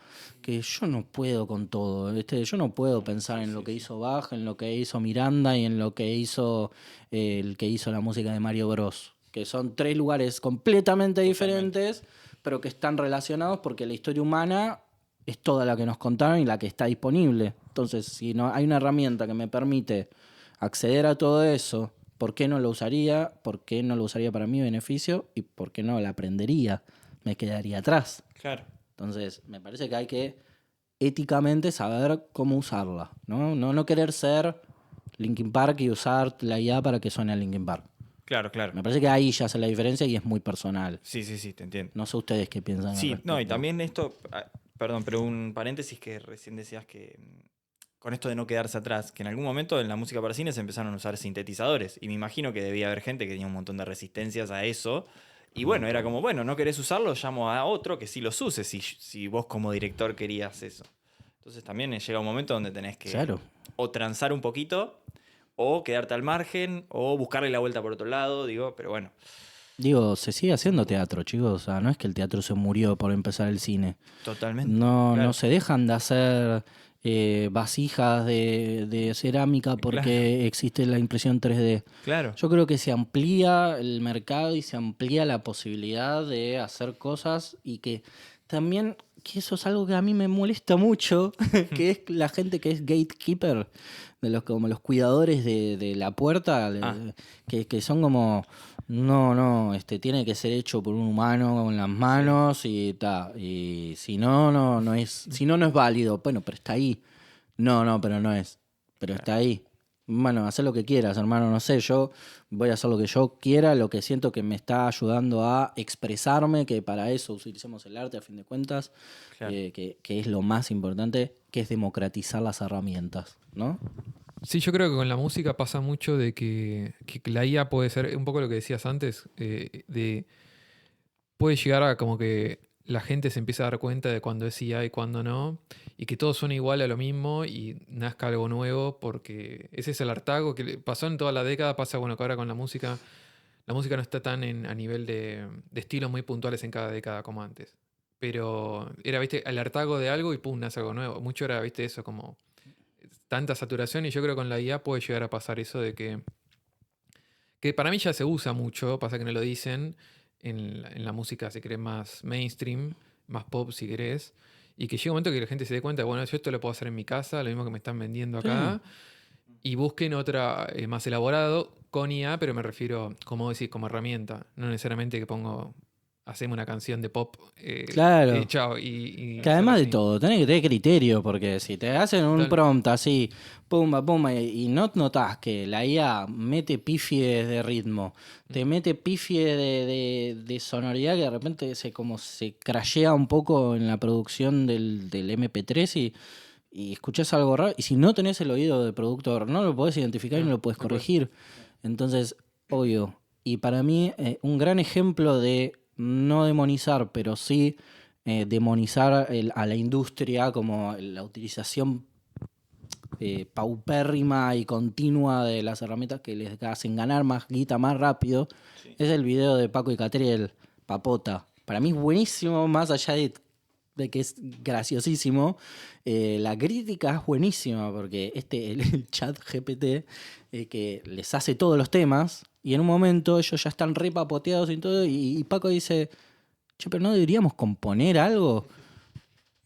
que yo no puedo con todo. Yo no puedo pensar en lo que hizo Bach, en lo que hizo Miranda y en lo que hizo el que hizo la música de Mario Bros. Que son 3 lugares completamente diferentes, pero que están relacionados porque la historia humana es toda la que nos contaron y la que está disponible. Entonces, si no hay una herramienta que me permite acceder a todo eso, ¿por qué no lo usaría? ¿Por qué no lo usaría para mi beneficio? ¿Y por qué no la aprendería? Me quedaría atrás. Claro. Entonces, me parece que hay que éticamente saber cómo usarla, ¿no? No querer ser Linkin Park y usar la IA para que suene a Linkin Park. Claro, claro. Me parece que ahí ya hace la diferencia y es muy personal. Sí, te entiendo. No sé ustedes qué piensan. Sí, no, y también esto, perdón, pero un paréntesis que recién decías que con esto de no quedarse atrás, que en algún momento en la música para cine se empezaron a usar sintetizadores y me imagino que debía haber gente que tenía un montón de resistencias a eso y bueno, era como, bueno, no querés usarlo, llamo a otro que sí los use si vos como director querías eso. Entonces también llega un momento donde tenés que o transar un poquito o quedarte al margen o buscarle la vuelta por otro lado, pero bueno. Digo, se sigue haciendo teatro, chicos. O sea, no es que el teatro se murió por empezar el cine. Totalmente. No se dejan de hacer vasijas de cerámica porque existe la impresión 3D. Claro. Yo creo que se amplía el mercado y se amplía la posibilidad de hacer cosas y que también, que eso es algo que a mí me molesta mucho, que es la gente que es gatekeeper, como los cuidadores de la puerta, que son como... tiene que ser hecho por un humano con las manos y si no es válido. Bueno, pero está ahí. Pero no es. Pero está ahí. Bueno, haz lo que quieras, hermano, no sé, yo voy a hacer lo que yo quiera, lo que siento que me está ayudando a expresarme, que para eso utilicemos el arte a fin de cuentas, Claro. que es lo más importante, que es democratizar las herramientas, ¿no? Sí, yo creo que con la música pasa mucho de que la IA puede ser, un poco lo que decías antes, puede llegar a como que la gente se empieza a dar cuenta de cuándo es IA y cuándo no, y que todo suena igual a lo mismo y nazca algo nuevo, porque ese es el hartazgo que pasó en toda la década, pasa bueno que ahora con la música no está tan a nivel de estilos muy puntuales en cada década como antes. Pero era, viste, el hartazgo de algo y pum, nace algo nuevo. Mucho era, viste, eso como tanta saturación y yo creo que con la IA puede llegar a pasar eso de que para mí ya se usa mucho, pasa que no lo dicen en la música, si querés, más mainstream, más pop, si querés, y que llega un momento que la gente se dé cuenta, bueno, yo esto lo puedo hacer en mi casa, lo mismo que me están vendiendo acá, y busquen otra más elaborado con IA, pero me refiero, como decís, como herramienta, no necesariamente que hacemos una canción de pop Claro. y chao. Y que además de así. todo, tenés que tener criterio, porque si te hacen un prompt así, pumba, pumba, y no notás que la IA mete pifies de ritmo, te mete pifies de sonoridad que de repente se crashea un poco en la producción del MP3 y escuchás algo raro, y si no tenés el oído de productor, no lo podés identificar y no lo podés corregir. Entonces, obvio. Y para mí, un gran ejemplo de no demonizar, pero sí demonizar a la industria como la utilización paupérrima y continua de las herramientas que les hacen ganar más guita más rápido, es el video de Paco y Catriel, Papota. Para mí es buenísimo, más allá de que es graciosísimo. La crítica es buenísima porque el chat GPT que les hace todos los temas y en un momento ellos ya están re papoteados y todo y Paco dice, che, pero ¿no deberíamos componer algo?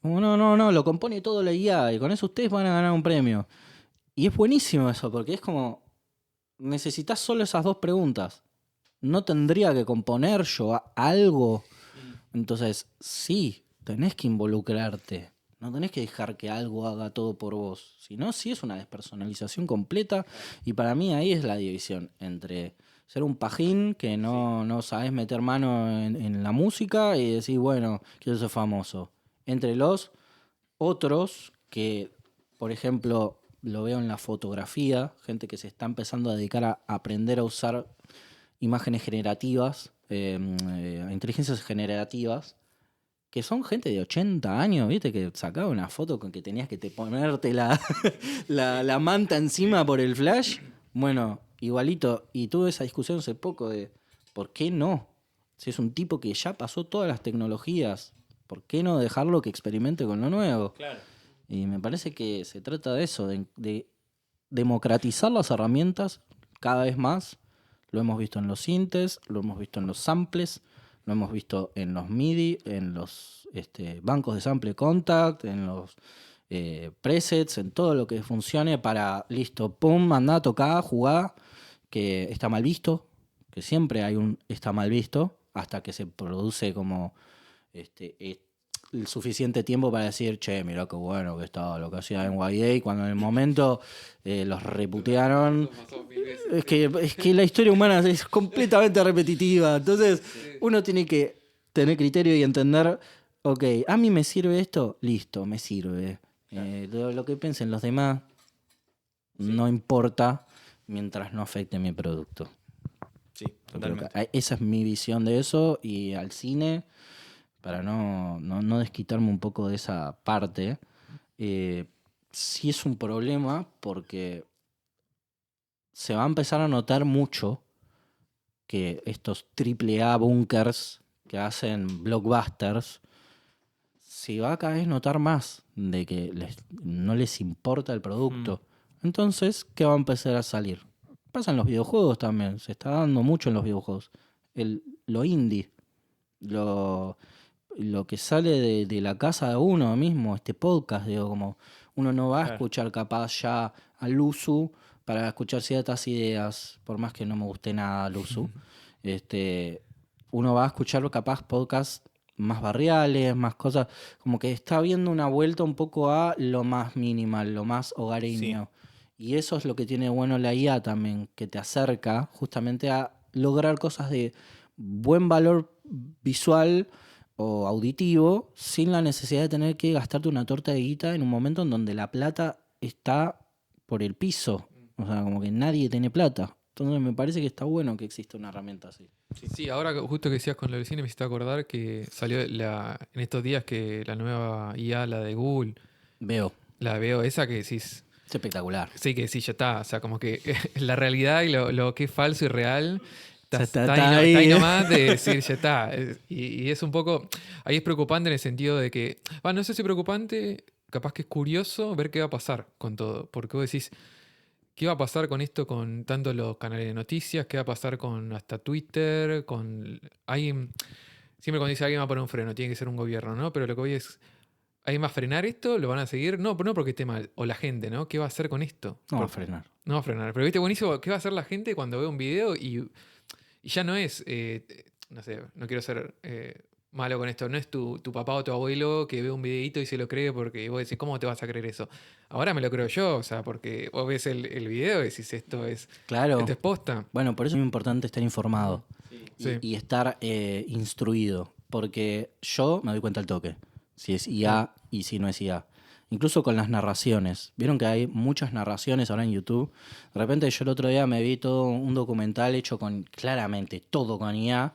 Como, no, lo compone todo la IA y con eso ustedes van a ganar un premio. Y es buenísimo eso, porque es como, necesitas solo esas 2 preguntas. ¿No tendría que componer yo algo? Entonces, sí, tenés que involucrarte. No tenés que dejar que algo haga todo por vos. Si no, sí es una despersonalización completa. Y para mí ahí es la división entre ser un pajín que no sabes meter mano en la música y decir, bueno, quiero ser famoso. Entre los otros que, por ejemplo, lo veo en la fotografía, gente que se está empezando a dedicar a aprender a usar imágenes generativas, inteligencias generativas, que son gente de 80 años, ¿viste? Que sacaba una foto con que tenías que ponerte la manta encima por el flash. Bueno, igualito. Y tuve esa discusión hace poco de ¿por qué no? Si es un tipo que ya pasó todas las tecnologías, ¿por qué no dejarlo que experimente con lo nuevo? Claro. Y me parece que se trata de eso, de democratizar las herramientas cada vez más. Lo hemos visto en los sintes, lo hemos visto en los samples, lo hemos visto en los MIDI, en los bancos de sample contact, en los presets, en todo lo que funcione para, listo, pum, andá, tocá, jugá, que está mal visto, que siempre hay un está mal visto, hasta que se produce como el suficiente tiempo para decir, che, mirá qué bueno que estaba lo que hacía en YA, cuando en el momento los reputearon. Es que la historia humana es completamente repetitiva. Entonces, uno tiene que tener criterio y entender, ok, a mí me sirve esto, listo, me sirve. Lo que piensen los demás no importa mientras no afecte mi producto. Sí, totalmente. Esa es mi visión de eso. Y al cine, para no desquitarme un poco de esa parte, sí es un problema porque se va a empezar a notar mucho que estos AAA bunkers que hacen blockbusters, se va a cada vez notar más de que no les importa el producto. Entonces, ¿qué va a empezar a salir? Pasa en los videojuegos también, se está dando mucho en los videojuegos. Lo indie, lo que sale de la casa de uno mismo, este podcast, digo, como uno no va a escuchar capaz ya a Luzu para escuchar ciertas ideas, por más que no me guste nada Luzu. Uno va a escuchar capaz podcasts más barriales, más cosas, como que está viendo una vuelta un poco a lo más minimal, lo más hogareño. Y eso es lo que tiene bueno la IA también, que te acerca justamente a lograr cosas de buen valor visual o auditivo sin la necesidad de tener que gastarte una torta de guita en un momento en donde la plata está por el piso. O sea, como que nadie tiene plata. Entonces me parece que está bueno que exista una herramienta así. Sí, ahora justo que decías con lo del cine me hiciste acordar que salió en estos días que la nueva IA, la de Google, la veo esa que decís... Es espectacular. Sí, que sí, ya está. O sea, como que la realidad y lo que es falso y real está ahí. ahí nomás de decir, ya está. Y es un poco... Ahí es preocupante en el sentido de que... no sé si preocupante, capaz que es curioso ver qué va a pasar con todo. Porque vos decís... ¿Qué va a pasar con esto, con tanto los canales de noticias? ¿Qué va a pasar con hasta Twitter? Siempre cuando dice alguien va a poner un freno, tiene que ser un gobierno, ¿no? Pero lo que voy es, ¿alguien va a frenar esto? ¿Lo van a seguir? No porque esté mal. O la gente, ¿no? ¿Qué va a hacer con esto? No va a frenar. No va a frenar. Pero viste, buenísimo, ¿qué va a hacer la gente cuando ve un video y ya no es, no sé, no quiero ser malo con esto, no es tu papá o tu abuelo que ve un videito y se lo cree porque vos decís, ¿cómo te vas a creer eso? Ahora me lo creo yo, o sea, porque vos ves el video y decís, esto es posta. Bueno, por eso es muy importante estar informado Sí. y estar instruido, porque yo me doy cuenta al toque, si es IA y si no es IA. Incluso con las narraciones. Vieron que hay muchas narraciones ahora en YouTube. De repente yo el otro día me vi todo un documental hecho claramente todo con IA,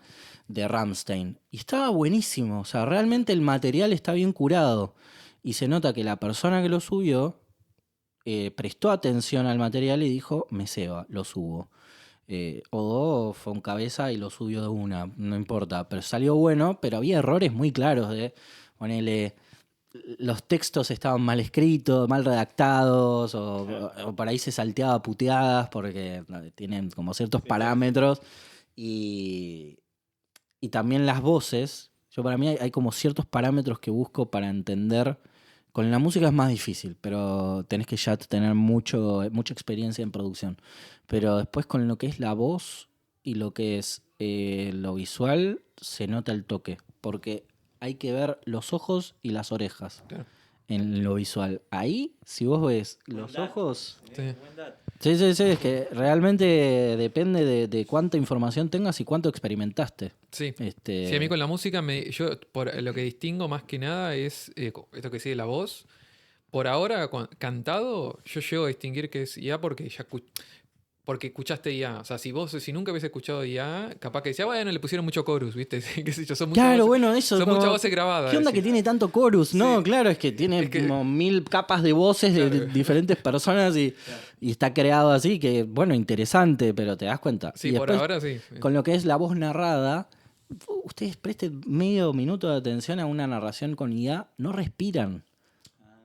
de Rammstein. Y estaba buenísimo. O sea, realmente el material está bien curado. Y se nota que la persona que lo subió prestó atención al material y dijo, me ceba, lo subo. O fue un cabeza y lo subió de una, no importa. Pero salió bueno, pero había errores muy claros de ponerle... Los textos estaban mal escritos, mal redactados, o por ahí se salteaba puteadas porque tienen como ciertos parámetros. Y también las voces Yo para mí hay como ciertos parámetros que busco para entender. Con la música es más difícil, pero tenés que ya tener mucha experiencia en producción. Pero después con lo que es la voz y lo que es lo visual, se nota el toque. Porque hay que ver los ojos y las orejas Claro. en lo visual. Ahí, si vos ves los ojos... Sí. Sí, es que realmente depende de cuánta información tengas y cuánto experimentaste. Sí. Este, Sí, a mí con la música, yo por lo que distingo más que nada es esto que sigue la voz. Por ahora, cantado, yo llego a distinguir que es IA porque porque escuchaste IA. O sea, si nunca hubiese escuchado IA, capaz que decía, bueno, le pusieron mucho chorus, ¿viste? ¿Qué sé yo? Son muchas Claro, voces, bueno, eso. son muchas voces grabadas. ¿Qué onda que decís. tiene tanto chorus? No, Sí. claro, es que tiene Es que- como 1000 capas de voces de Claro. diferentes personas y está creado así, que bueno, interesante, pero te das cuenta. Sí, Y por después, ahora sí. con lo que es la voz narrada, ustedes presten medio minuto de atención a una narración con IA, no respiran.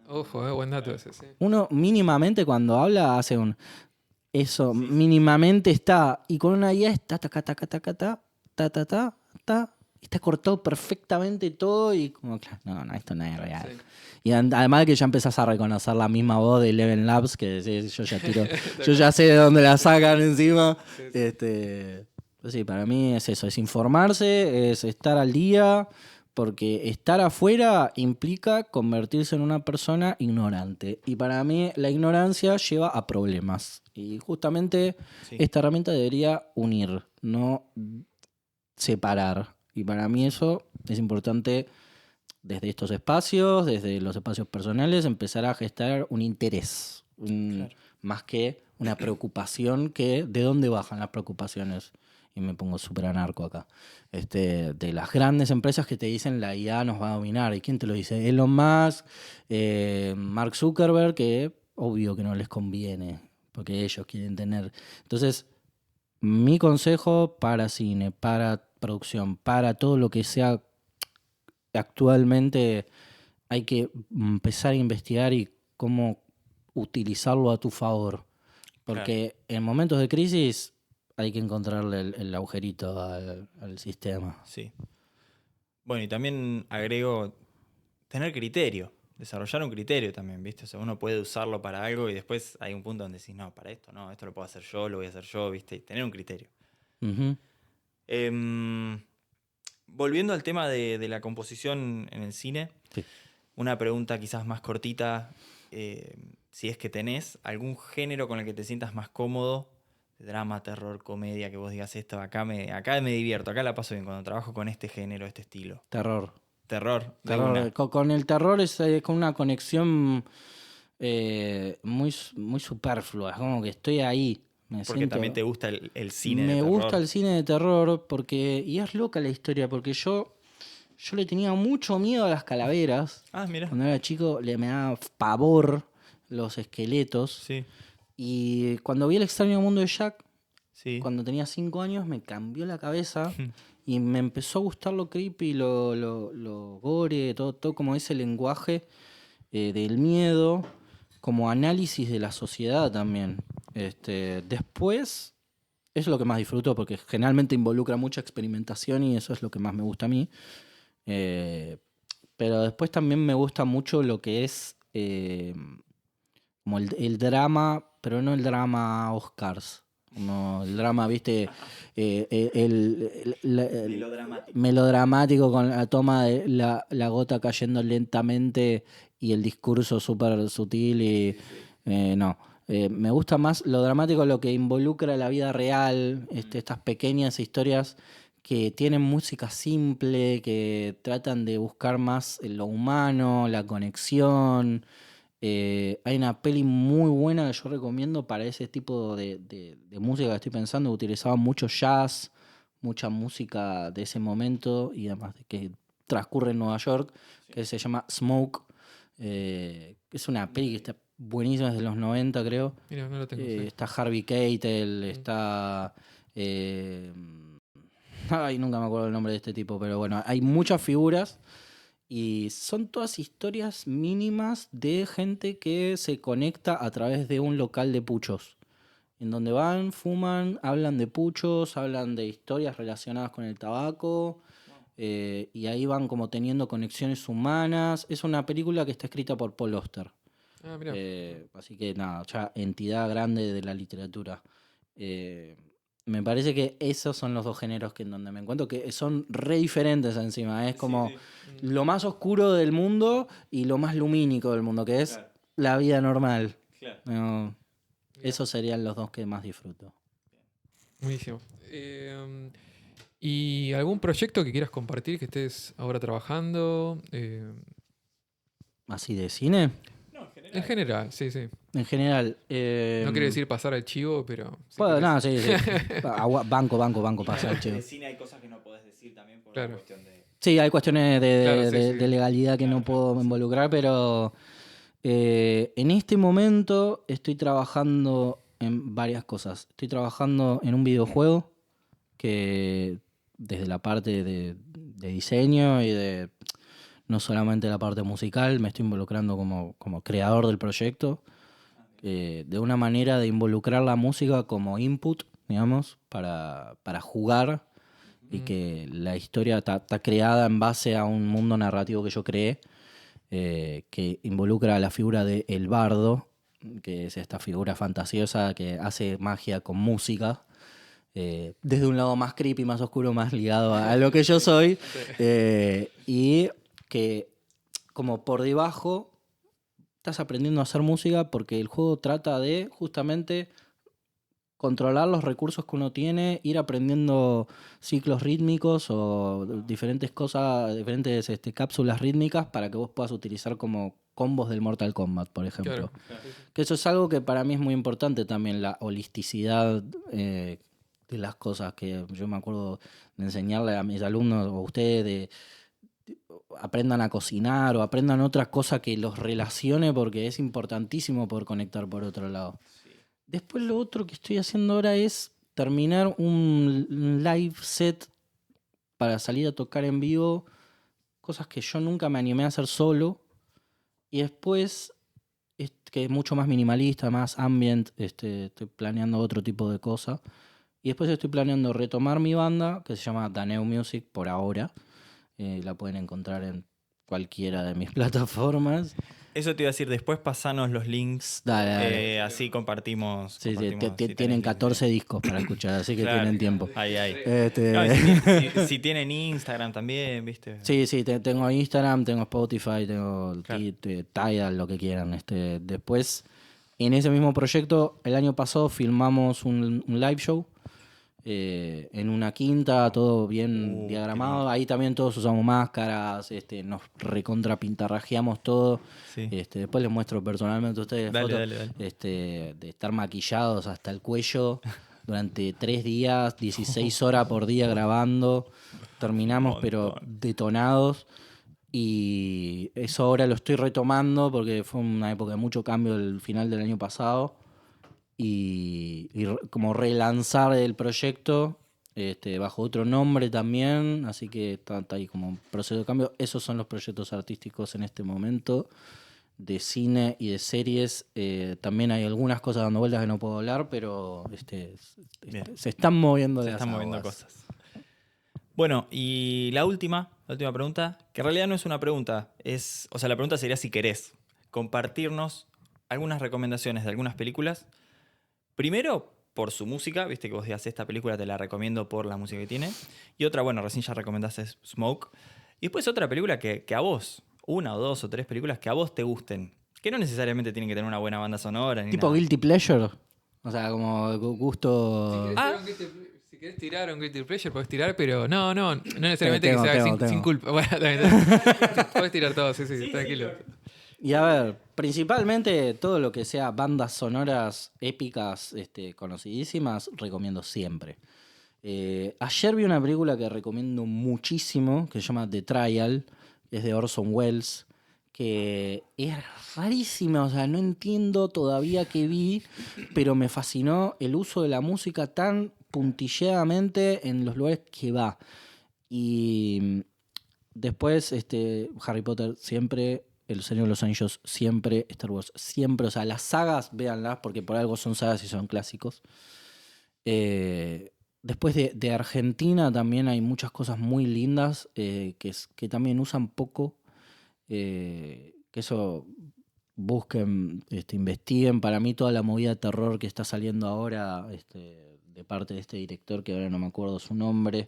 Ojo, buen dato ese, sí. Uno mínimamente cuando habla hace un... Eso, mínimamente está. Y con una IA está ta, ta, ta, ta, ta, ta, ta, ta, ta, ta. Está cortado perfectamente todo y como, claro, no, esto no es real. Sí. Y además de que ya empezás a reconocer la misma voz de Eleven Labs, que decís, yo ya sé de dónde la sacan encima. Sí. Pues sí, para mí es eso, es informarse, es estar al día, porque estar afuera implica convertirse en una persona ignorante. Y para mí la ignorancia lleva a problemas. Y justamente Sí. esta herramienta debería unir, no separar. Y para mí eso es importante desde estos espacios, desde los espacios personales, empezar a gestar un interés, Claro. más que una preocupación que de dónde bajan las preocupaciones. Y me pongo súper anarco acá. De las grandes empresas que te dicen la IA nos va a dominar. ¿Y quién te lo dice? Elon Musk, Mark Zuckerberg, que obvio que no les conviene, porque ellos quieren tener. Entonces, mi consejo para cine, para producción, para todo lo que sea actualmente, hay que empezar a investigar y cómo utilizarlo a tu favor. Porque en momentos de crisis hay que encontrarle el agujerito al sistema. Sí. Bueno, y también agrego tener criterio, desarrollar un criterio también, ¿viste? O sea, uno puede usarlo para algo y después hay un punto donde decís, no, para esto no, esto lo puedo hacer yo, lo voy a hacer yo, ¿viste? Y tener un criterio. Ujú. Volviendo al tema de la composición en el cine, Sí. una pregunta quizás más cortita, si es que tenés algún género con el que te sientas más cómodo, drama, terror, comedia, que vos digas esto, acá me divierto, acá la paso bien cuando trabajo con este género, este estilo. Terror. Terror, de Terror. una. Con el terror es con una conexión muy superflua. Es como que estoy ahí. Me Porque siento- también te gusta el cine de Me terror. gusta el cine de terror porque. Y es loca la historia, porque yo le tenía mucho miedo a las calaveras. Ah, mira. Cuando era chico me daba pavor los esqueletos. Sí, Y cuando vi El extraño mundo de Jack, sí. cuando tenía 5 años, me cambió la cabeza y me empezó a gustar lo creepy, lo gore, todo como ese lenguaje del miedo, como análisis de la sociedad también. Después, eso es lo que más disfruto porque generalmente involucra mucha experimentación y eso es lo que más me gusta a mí. Pero después también me gusta mucho lo que es como el drama, pero no el drama Oscars. Como el drama, viste, melodramático con la toma de la gota cayendo lentamente y el discurso súper sutil y no. Me gusta más lo dramático, lo que involucra la vida real, estas pequeñas historias que tienen música simple, que tratan de buscar más lo humano, la conexión. Hay una peli muy buena que yo recomiendo para ese tipo de música que estoy pensando. Utilizaba mucho jazz, mucha música de ese momento y además de que transcurre en Nueva York, que se llama Smoke. Es una peli que está buenísima, es de los 90 creo. Mira, no lo tengo. Sí. Está Harvey Keitel, está... ay, nunca me acuerdo el nombre de este tipo, pero bueno, hay muchas figuras y son todas historias mínimas de gente que se conecta a través de un local de puchos, en donde van, fuman, hablan de puchos, hablan de historias relacionadas con el tabaco. y ahí van como teniendo conexiones humanas. Es una película que está escrita por Paul Auster. Ah, mirá. Así que nada, ya entidad grande de la literatura. Me parece que esos son los dos géneros que en donde me encuentro, que son re diferentes encima. Es como lo más oscuro del mundo y lo más lumínico del mundo, que es la vida normal. No, esos serían los dos que más disfruto. Buenísimo. ¿Y algún proyecto que quieras compartir que estés ahora trabajando? ¿Así de cine? No, En general, sí, sí. En general. No quiero decir pasar al chivo, pero... si Bueno, querés. no, sí. Banco, pasa el chivo. De cine hay cosas que no podés decir también por Claro. una cuestión de... Sí, hay cuestiones Claro, sí, sí. de legalidad que no puedo involucrar, pero en este momento estoy trabajando en varias cosas. Estoy trabajando en un videojuego que desde la parte de diseño y de no solamente la parte musical, me estoy involucrando como creador del proyecto, de una manera de involucrar la música como input, digamos, para jugar. Y que la historia está creada en base a un mundo narrativo que yo creé, que involucra a la figura de El Bardo, que es esta figura fantasiosa que hace magia con música, desde un lado más creepy, más oscuro, más ligado a lo que yo soy, y que como por debajo estás aprendiendo a hacer música porque el juego trata de justamente controlar los recursos que uno tiene, ir aprendiendo ciclos rítmicos o diferentes cosas, diferentes cápsulas rítmicas para que vos puedas utilizar como combos del Mortal Kombat, por ejemplo. Claro. Que eso es algo que para mí es muy importante también, la holisticidad de las cosas, que yo me acuerdo de enseñarle a mis alumnos o a ustedes aprendan a cocinar o aprendan otra cosa que los relacione, porque es importantísimo poder conectar por otro lado. Después lo otro que estoy haciendo ahora es terminar un live set para salir a tocar en vivo, cosas que yo nunca me animé a hacer solo. Y después, que es mucho más minimalista, más ambient, estoy planeando otro tipo de cosas. Y después estoy planeando retomar mi banda, que se llama Daneu Music por ahora. La pueden encontrar en cualquiera de mis plataformas. Eso te iba a decir, después pasanos los links. Dale. Así compartimos. Sí, compartimos, si tienen tenés 14 links. discos para escuchar, así que Claro. tienen tiempo. Ahí. Este- No, si tienen Instagram también, ¿viste? Sí, tengo Instagram, tengo Spotify, tengo Claro. Tidal, lo que quieran. Después, en ese mismo proyecto, el año pasado filmamos un live show en una quinta, todo bien Qué diagramado. lindo. Ahí también todos usamos máscaras, nos recontrapintarrajeamos todo. Sí. Después les muestro personalmente a ustedes Dale, fotos dale. de estar maquillados hasta el cuello durante 3 días, 16 horas por día grabando. Terminamos Un pero montón. detonados. Y eso ahora lo estoy retomando porque fue una época de mucho cambio el final del año pasado. Y como relanzar el proyecto bajo otro nombre también, así que está ahí como un proceso de cambio. Esos son los proyectos artísticos en este momento, de cine y de series. También hay algunas cosas dando vueltas que no puedo hablar, pero Bien. se están moviendo Se las están moviendo aguas. cosas. Bueno, y la última pregunta, que en realidad no es una pregunta, o sea, la pregunta sería si querés compartirnos algunas recomendaciones de algunas películas. Primero, por su música, viste que vos digas, esta película te la recomiendo por la música que tiene. Y otra, bueno, recién ya recomendaste Smoke. Y después otra película que a vos, una o dos o tres películas que a vos te gusten. Que no necesariamente tienen que tener una buena banda sonora ni Tipo nada. Guilty Pleasure. O sea, como gusto. Si querés tirar un Guilty Pleasure, podés tirar, pero no necesariamente Tengo, que sea tengo. sin culpa. Bueno, también, podés tirar todo, sí, tranquilo. Y a ver, principalmente todo lo que sea bandas sonoras épicas, conocidísimas, recomiendo siempre. Ayer vi una película que recomiendo muchísimo, que se llama The Trial, es de Orson Welles, que es rarísima, o sea, no entiendo todavía qué vi, pero me fascinó el uso de la música tan puntilladamente en los lugares que va. Y después, Harry Potter siempre, El Señor de los Anillos siempre, Star Wars siempre, o sea, las sagas, véanlas, porque por algo son sagas y son clásicos. después de Argentina también hay muchas cosas muy lindas que también usan poco. Que eso busquen, investiguen. Para mí toda la movida de terror que está saliendo ahora de parte de este director, que ahora no me acuerdo su nombre,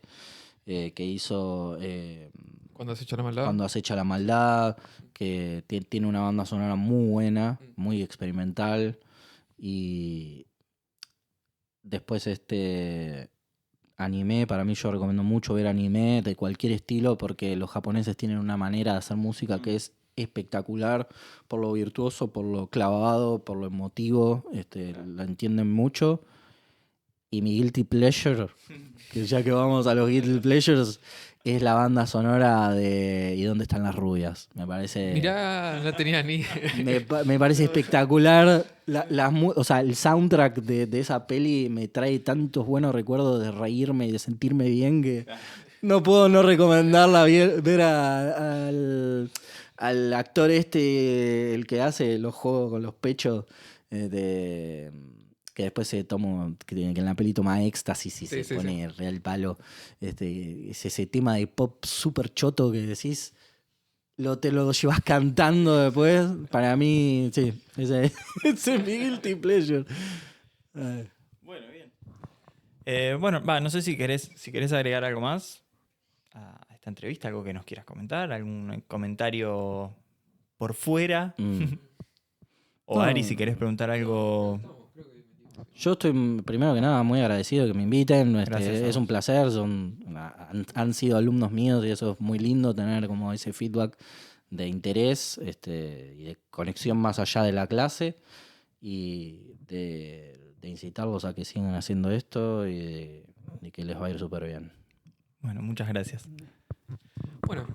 que hizo Cuando has hecho la maldad. Cuando acecha la maldad, que tiene una banda sonora muy buena, muy experimental. Y después anime, para mí yo recomiendo mucho ver anime de cualquier estilo porque los japoneses tienen una manera de hacer música que es espectacular por lo virtuoso, por lo clavado, por lo emotivo, la entienden mucho. Y mi guilty pleasure, que ya que vamos a los guilty pleasures, es la banda sonora de ¿Y dónde están las rubias? Me parece... Mirá, no tenía ni... Me parece espectacular. O sea, el soundtrack de esa peli me trae tantos buenos recuerdos de reírme y de sentirme bien que no puedo no recomendarla. Ver al actor el que hace los juegos con los pechos, que después que en la peli toma éxtasis y se pone real palo. Es ese tema de pop súper choto que decís... te lo llevas cantando después. Para mí, sí. Ese es mi guilty pleasure. Bueno, bien. Bueno, no sé si querés agregar algo más a esta entrevista, algo que nos quieras comentar, algún comentario por fuera. O No. Ari, si querés preguntar algo. Yo estoy, primero que nada, muy agradecido que me inviten. Gracias a Es un vos. placer. Han sido alumnos míos y eso es muy lindo, tener como ese feedback de interés y de conexión más allá de la clase y de incitarlos a que sigan haciendo esto y de que les va a ir súper bien. Bueno, muchas gracias. Bueno,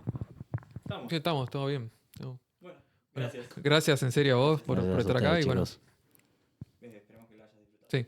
estamos, todo bien. No. Bueno, gracias. Gracias en serio a vos por Gracias a estar acá. ustedes, Y bueno, chicos. Esperemos que lo hayas disfrutado. sí.